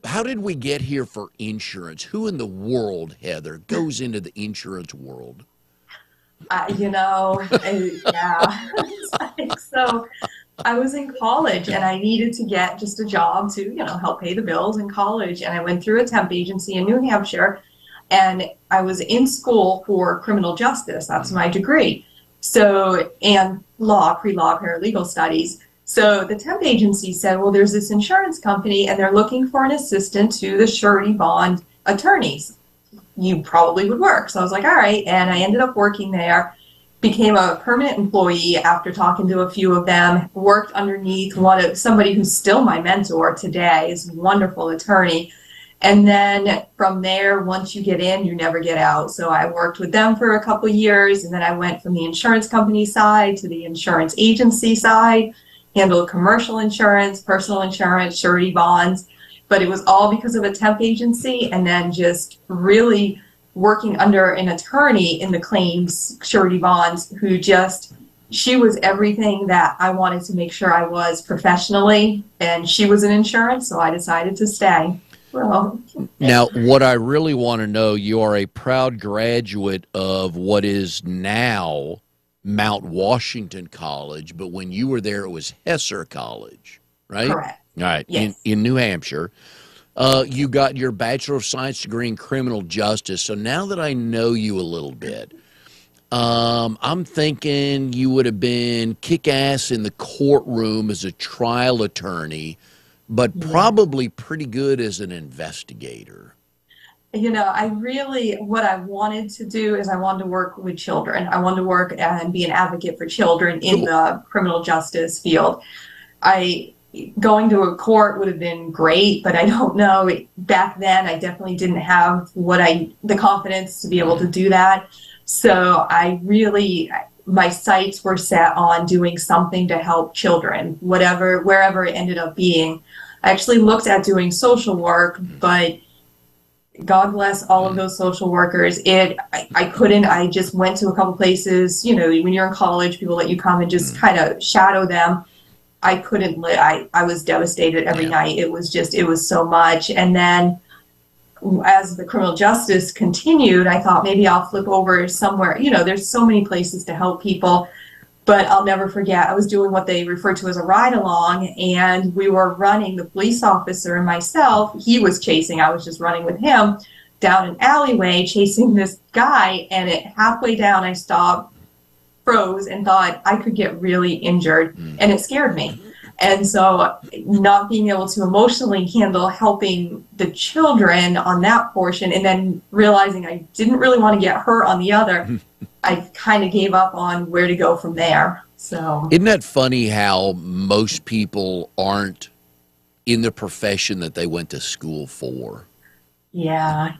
how did we get here for insurance? Who in the world, Heather, goes into the insurance world? Yeah. So I was in college and I needed to get just a job to, help pay the bills in college. And I went through a temp agency in New Hampshire, and I was in school for criminal justice. That's my degree. So, and law, pre-law, paralegal studies. So the temp agency said, well, there's this insurance company and they're looking for an assistant to the surety bond attorneys. You probably would work. So I was like, all right. And I ended up working there, became a permanent employee after talking to a few of them, worked underneath somebody who's still my mentor today, is a wonderful attorney. And then from there, once you get in, you never get out. So I worked with them for a couple of years, and then I went from the insurance company side to the insurance agency side, handled commercial insurance, personal insurance, surety bonds. But it was all because of a temp agency, and then just really working under an attorney in the claims surety bonds who she was everything that I wanted to make sure I was professionally, and she was in insurance, so I decided to stay. Well, now, what I really want to know, you are a proud graduate of what is now Mount Washington College, but when you were there, it was Hesser College, right? Correct. All right, yes. in New Hampshire. You got your Bachelor of Science degree in criminal justice. So now that I know you a little bit, I'm thinking you would have been kick-ass in the courtroom as a trial attorney, but probably pretty good as an investigator. What I wanted to do is I wanted to work with children. I wanted to work and be an advocate for children in the criminal justice field. Going to a court would have been great, but I don't know. Back then, I definitely didn't have the confidence to be able to do that. So my sights were set on doing something to help children, wherever it ended up being. I actually looked at doing social work, but God bless all of those social workers. I couldn't. I just went to a couple places. When you're in college, people let you come and just kind of shadow them. I couldn't live. I was devastated every night. It was so much. And then as the criminal justice continued, I thought maybe I'll flip over somewhere. There's so many places to help people, but I'll never forget. I was doing what they refer to as a ride along, and we were running, the police officer and myself. He was chasing. I was just running with him down an alleyway, chasing this guy. And halfway down, I stopped, froze, and thought I could get really injured, and it scared me. And so not being able to emotionally handle helping the children on that portion, and then realizing I didn't really want to get hurt on the other, I kind of gave up on where to go from there. So isn't that funny how most people aren't in the profession that they went to school for. Yeah,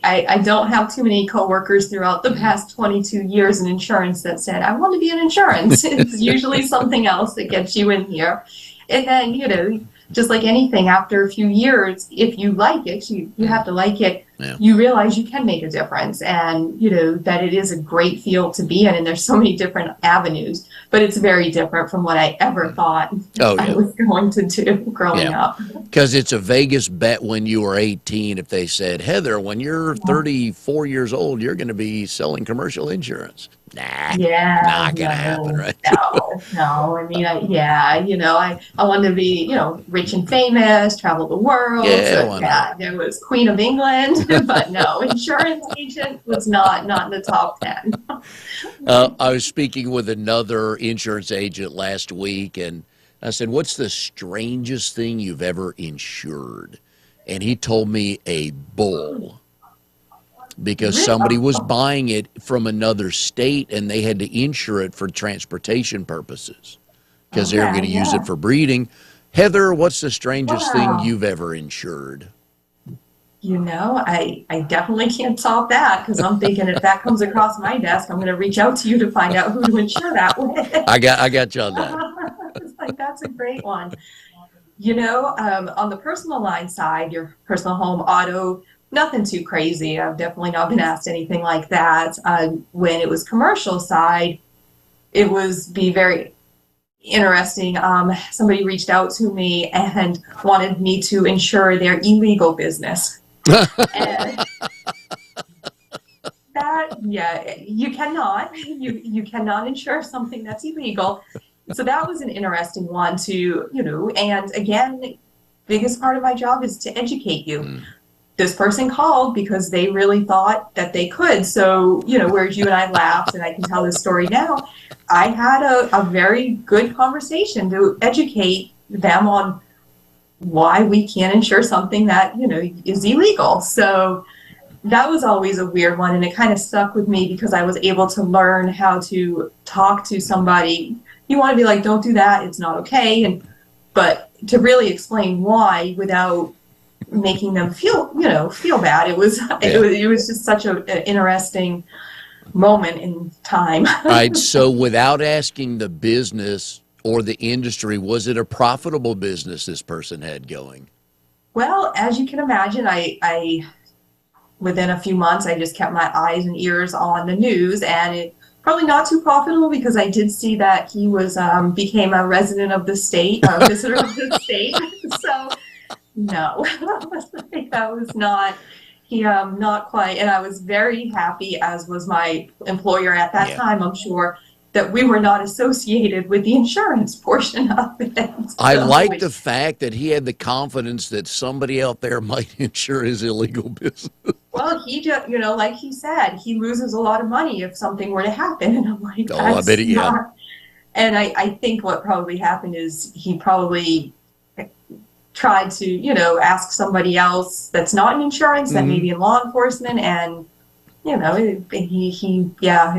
I don't have too many coworkers throughout the past 22 years in insurance that said, I want to be in insurance. It's usually something else that gets you in here. And then, just like anything, after a few years, if you like it, you have to like it. Yeah. You realize you can make a difference, and that it is a great field to be in, and there's so many different avenues, but it's very different from what I ever thought I was going to do growing up. Because it's a Vegas bet when you were 18 if they said, Heather, when you're 34 years old, you're going to be selling commercial insurance. Nah, not going to happen, right? No. I mean, I wanted to be, rich and famous, travel the world. There was Queen of England, but no, insurance agent was not in the top 10. I was speaking with another insurance agent last week, and I said, what's the strangest thing you've ever insured? And he told me a bull, because somebody was buying it from another state and they had to insure it for transportation purposes because they were going to use it for breeding. Heather, what's the strangest thing you've ever insured? I definitely can't top that, because I'm thinking if that comes across my desk, I'm going to reach out to you to find out who to insure that with. I got you on that. It's like, that's a great one. On the personal line side, your personal home auto, nothing too crazy. I've definitely not been asked anything like that. When it was commercial side, it was very interesting. Somebody reached out to me and wanted me to insure their illegal business. And you cannot. You cannot insure something that's illegal. So that was an interesting one to, and again, biggest part of my job is to educate you. This person called because they really thought that they could. So, whereas you and I laughed, and I can tell this story now, I had a very good conversation to educate them on why we can't insure something that, is illegal. So that was always a weird one, and it kind of stuck with me because I was able to learn how to talk to somebody. You want to be like, don't do that, it's not okay, but to really explain why without making them feel bad. It was just such an interesting moment in time. All right. So without asking the business or the industry, was it a profitable business this person had going? Well, as you can imagine, I within a few months, I just kept my eyes and ears on the news, and it probably not too profitable because I did see that he was became a resident of the state, a visitor of the state. So no, that was not. He not quite. And I was very happy, as was my employer at that time, I'm sure, that we were not associated with the insurance portion of it. So, I like the fact that he had the confidence that somebody out there might insure his illegal business. Well, he just, like he said, he loses a lot of money if something were to happen. And I'm like, I bet it, yeah. And I think what probably happened is he probably tried to, ask somebody else that's not in insurance, that maybe in law enforcement, and it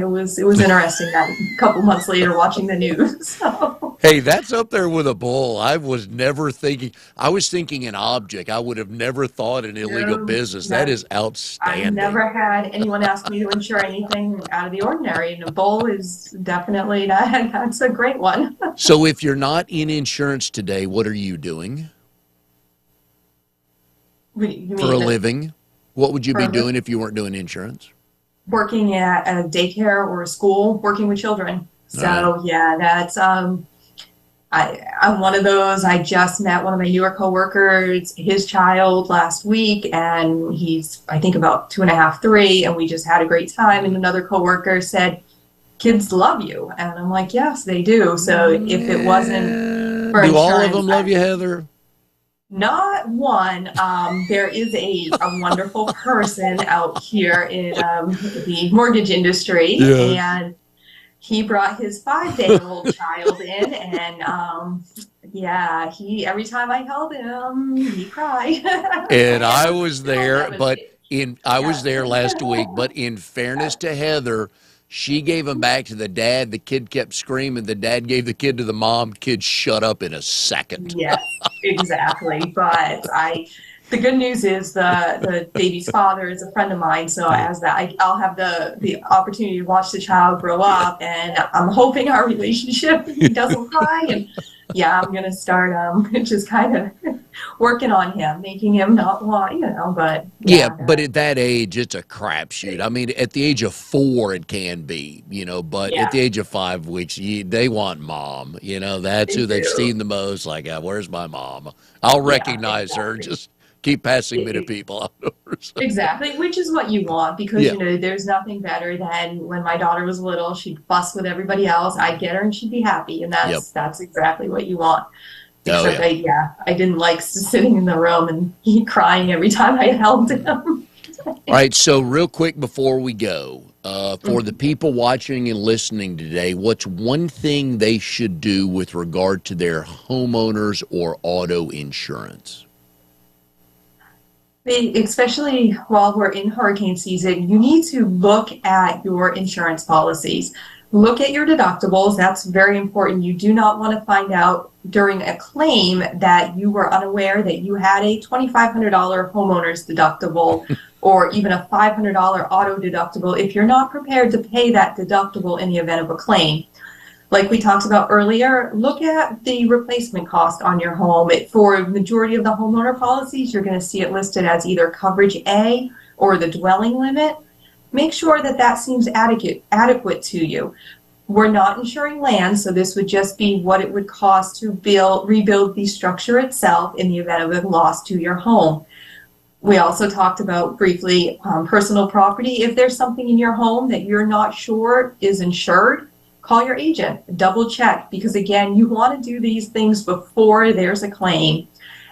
was interesting that a couple months later watching the news. So. Hey, that's up there with a bull. I was thinking an object. I would have never thought an illegal business. That is outstanding. I've never had anyone ask me to insure anything out of the ordinary, and a bull is definitely that's a great one. So if you're not in insurance today, what are you doing? You mean for a living? What would you be doing if you weren't doing insurance? Working at a daycare or a school, working with children. So that's I'm one of those. I just met one of my newer coworkers, his child last week, and he's I think about 2.5, 3, and we just had a great time. And another coworker said, "Kids love you," and I'm like, "Yes, they do." So if it wasn't for do all of them love you, Heather? Not one. There is a wonderful person out here in the mortgage industry, and he brought his 5-day-old child in, and he every time I held him, he cried. And I was there, I was there last week. But in fairness to Heather, She gave him back to the dad. The kid kept screaming. The dad gave the kid to the mom. Kid shut up in a second. Yes, exactly. But the good news is the baby's father is a friend of mine. So as that, I'll have the opportunity to watch the child grow up, and I'm hoping our relationship, he doesn't cry. And yeah, I'm going to start just kind of working on him, making him not want, but. Yeah, but at that age, it's a crapshoot. I mean, at the age of 4, it can be, but at the age of 5 weeks, they want mom. That's who they've seen the most. Like, where's my mom? I'll recognize her. Just keep passing me to people outdoors. Exactly, which is what you want, because there's nothing better than when my daughter was little, she'd fuss with everybody else. I'd get her and she'd be happy, and that's exactly what you want. Except I didn't like sitting in the room and he crying every time I held him. All right, so real quick before we go, for the people watching and listening today, what's one thing they should do with regard to their homeowners or auto insurance? Especially while we're in hurricane season, you need to look at your insurance policies. Look at your deductibles. That's very important. You do not want to find out during a claim that you were unaware that you had a $2,500 homeowner's deductible or even a $500 auto deductible if you're not prepared to pay that deductible in the event of a claim. Like we talked about earlier, look at the replacement cost on your home. For a majority of the homeowner policies, you're going to see it listed as either coverage A or the dwelling limit. Make sure that that seems adequate to you. We're not insuring land, so this would just be what it would cost to rebuild the structure itself in the event of a loss to your home. We also talked about briefly personal property. If there's something in your home that you're not sure is insured, call your agent, double check, because again, you want to do these things before there's a claim.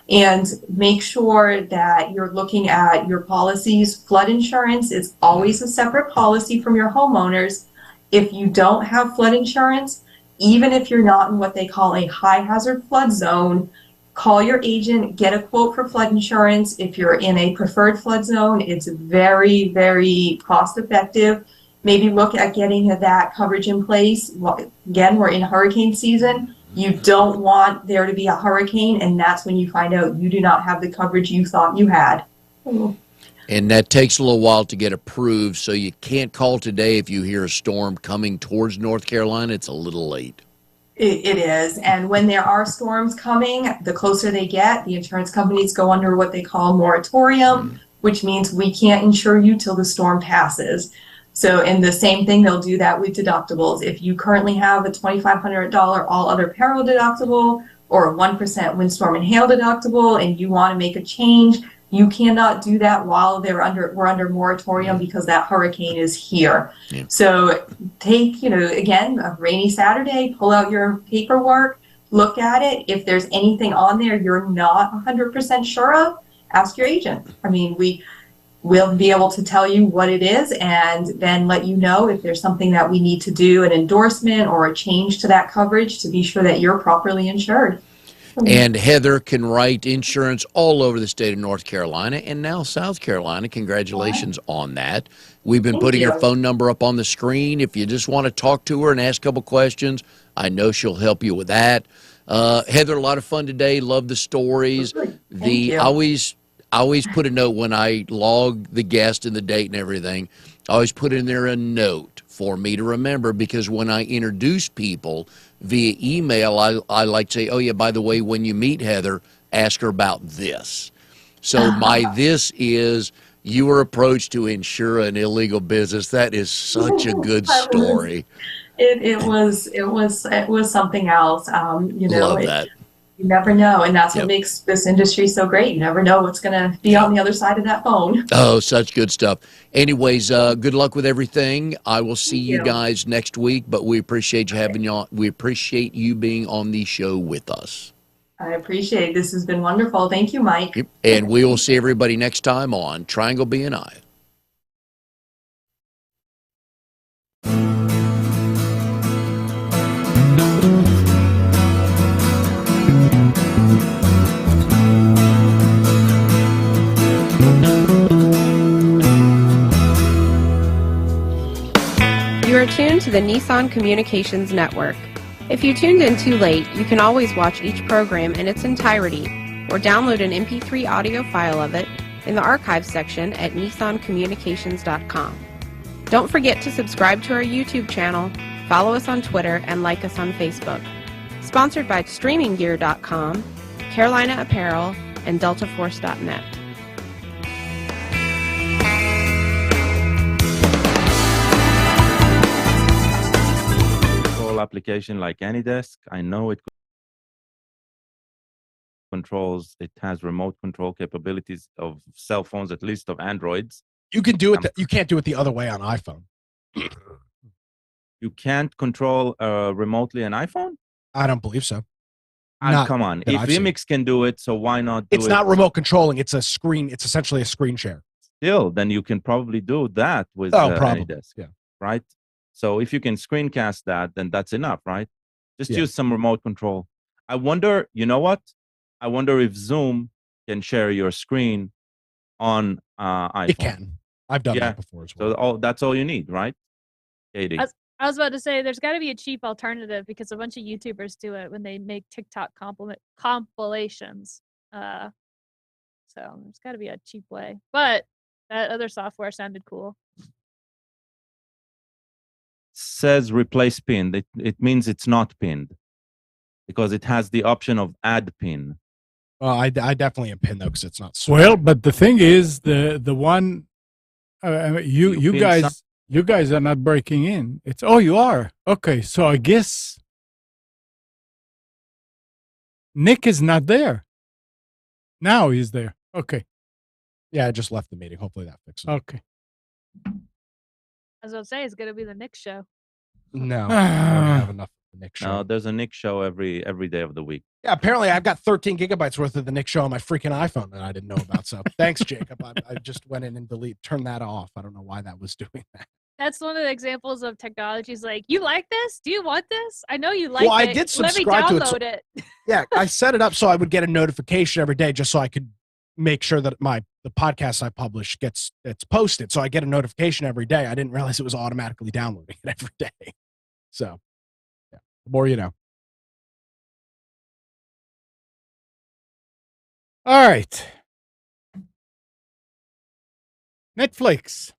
And make sure that you're looking at your policies. Flood insurance is always a separate policy from your homeowners. If you don't have flood insurance, even if you're not in what they call a high hazard flood zone, call your agent, get a quote for flood insurance. If you're in a preferred flood zone, it's very, very cost effective. Maybe look at getting that coverage in place. Again, we're in hurricane season. You don't want there to be a hurricane, and that's when you find out you do not have the coverage you thought you had. And that takes a little while to get approved, so you can't call today if you hear a storm coming towards North Carolina. It's a little late. It is, and when there are storms coming, the closer they get, the insurance companies go under what they call moratorium, which means we can't insure you till the storm passes. So, and the same thing, they'll do that with deductibles. If you currently have a $2,500 all other peril deductible or a 1% windstorm and hail deductible, and you want to make a change, you cannot do that while we're under moratorium because that hurricane is here. Yeah. So take, again, a rainy Saturday, pull out your paperwork, look at it. If there's anything on there you're not 100% sure of, ask your agent. I mean, we'll be able to tell you what it is and then let you know if there's something that we need to do, an endorsement or a change to that coverage to be sure that you're properly insured. And Heather can write insurance all over the state of North Carolina and now South Carolina. Congratulations on that. We've been putting her phone number up on the screen. If you just want to talk to her and ask a couple questions, I know she'll help you with that. Heather, a lot of fun today. Love the stories. I always put a note when I log the guest and the date and everything. I always put in there a note for me to remember, because when I introduce people via email, I like to say, oh, yeah, by the way, when you meet Heather, ask her about this. So this is you were approached to insure an illegal business. That is such a good story. It was something else. Love that. You never know, and that's what makes this industry so great. You never know what's going to be on the other side of that phone. Oh, such good stuff. Anyways, good luck with everything. I will see you guys next week, but we appreciate you having you on. We appreciate you being on the show with us. I appreciate it. This has been wonderful. Thank you, Mike. And we will see everybody next time on Triangle BNI. You are tuned to the Nissan Communications Network. If you tuned in too late, you can always watch each program in its entirety or download an MP3 audio file of it in the archives section at nissancommunications.com. Don't forget to subscribe to our YouTube channel, follow us on Twitter, and like us on Facebook. Sponsored by StreamingGear.com, Carolina Apparel, and DeltaForce.net. Application like AnyDesk, I know it controls, it has remote control capabilities of cell phones, at least of Androids. You can do it. You can't do it the other way on iPhone. You can't control remotely an iPhone? I don't believe so. Come on. If Vimix can do it, so why not do it? It's not remote controlling. It's a screen. It's essentially a screen share. Still, then you can probably do that with probably. AnyDesk. Yeah. Right? So if you can screencast that, then that's enough, right? Just use some remote control. I wonder, you know what? I wonder if Zoom can share your screen on iPhone. It can. I've done that before as well. So that's all you need, right? Katie. I was about to say there's got to be a cheap alternative because a bunch of YouTubers do it when they make TikTok compilations. So there's got to be a cheap way. But that other software sounded cool. Says replace pin. It means it's not pinned because it has the option of add pin. Well, I definitely am pinned though because it's not. Well, but the thing is, the one you guys are not breaking in. It's you are okay. So I guess Nick is not there. Now he's there. Okay. Yeah, I just left the meeting. Hopefully that fixes it. Okay. I was going to say, it's going to be the Nick show. No, I already have enough of the Nick show. No, there's a Nick show every day of the week. Yeah, apparently I've got 13 gigabytes worth of the Nick show on my freaking iPhone that I didn't know about. So thanks, Jacob. I just went in and turned that off. I don't know why that was doing that. That's one of the examples of technologies like, you like this? Do you want this? I know you like well, it. I did subscribe Let me download to it. it. Yeah, I set it up so I would get a notification every day just so I could make sure that the podcast I publish gets posted. So I get a notification every day. I didn't realize it was automatically downloading it every day. So, yeah, the more you know. All right. Netflix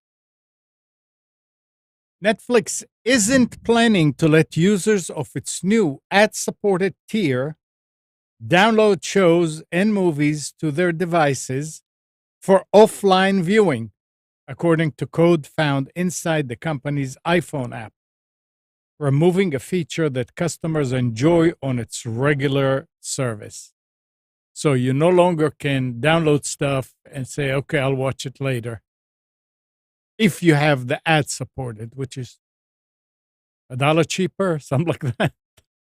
isn't planning to let users of its new ad-supported tier download shows and movies to their devices for offline viewing, according to code found inside the company's iPhone app, removing a feature that customers enjoy on its regular service. So you no longer can download stuff and say, okay, I'll watch it later. If you have the ad supported, which is $1 cheaper, something like that.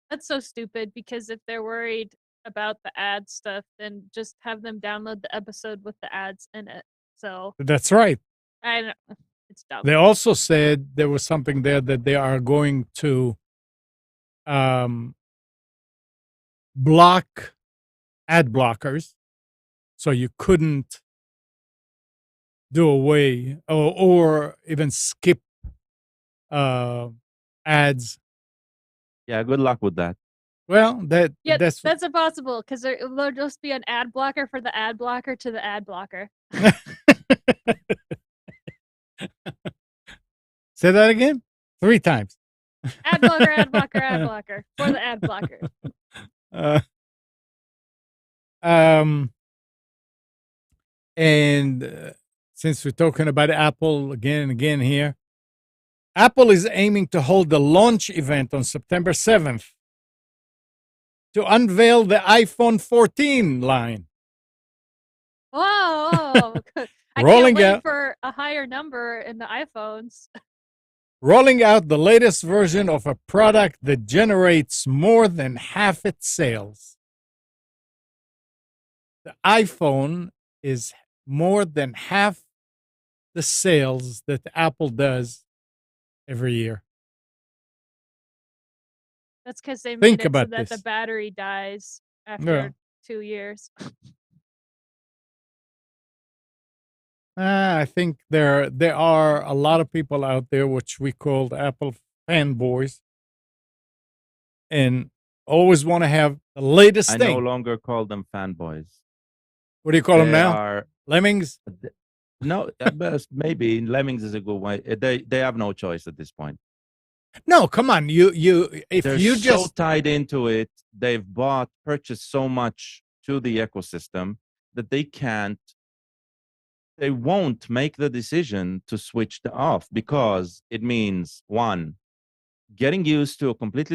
That's so stupid because if they're worried about the ad stuff, then just have them download the episode with the ads in it. So that's right. I know it's dumb. They also said there was something there that they are going to block ad blockers, so you couldn't do away or even skip ads. Yeah, good luck with that. Well, that's impossible because there'll just be an ad blocker for the ad blocker to the ad blocker. Say that again 3 times. Ad blocker, ad blocker, ad blocker for the ad blocker. And since we're talking about Apple again and again here, Apple is aiming to hold the launch event on September 7th to unveil the iPhone 14 line. Whoa! I Rolling can't wait out for a higher number in the iPhones. Rolling out the latest version of a product that generates more than half its sales. The iPhone is more than half the sales that Apple does every year. That's because they Think made it about so that this. the battery dies after 2 years. I think there are a lot of people out there which we call the Apple fanboys, and always want to have the latest I thing. no longer call them fanboys. What do you call them They now? are Lemmings? no, maybe Lemmings is a good way. They have no choice at this point. No, come on. If They're you so just tied into it, they've purchased so much to the ecosystem that they won't make the decision to switch off, because it means, one, getting used to a completely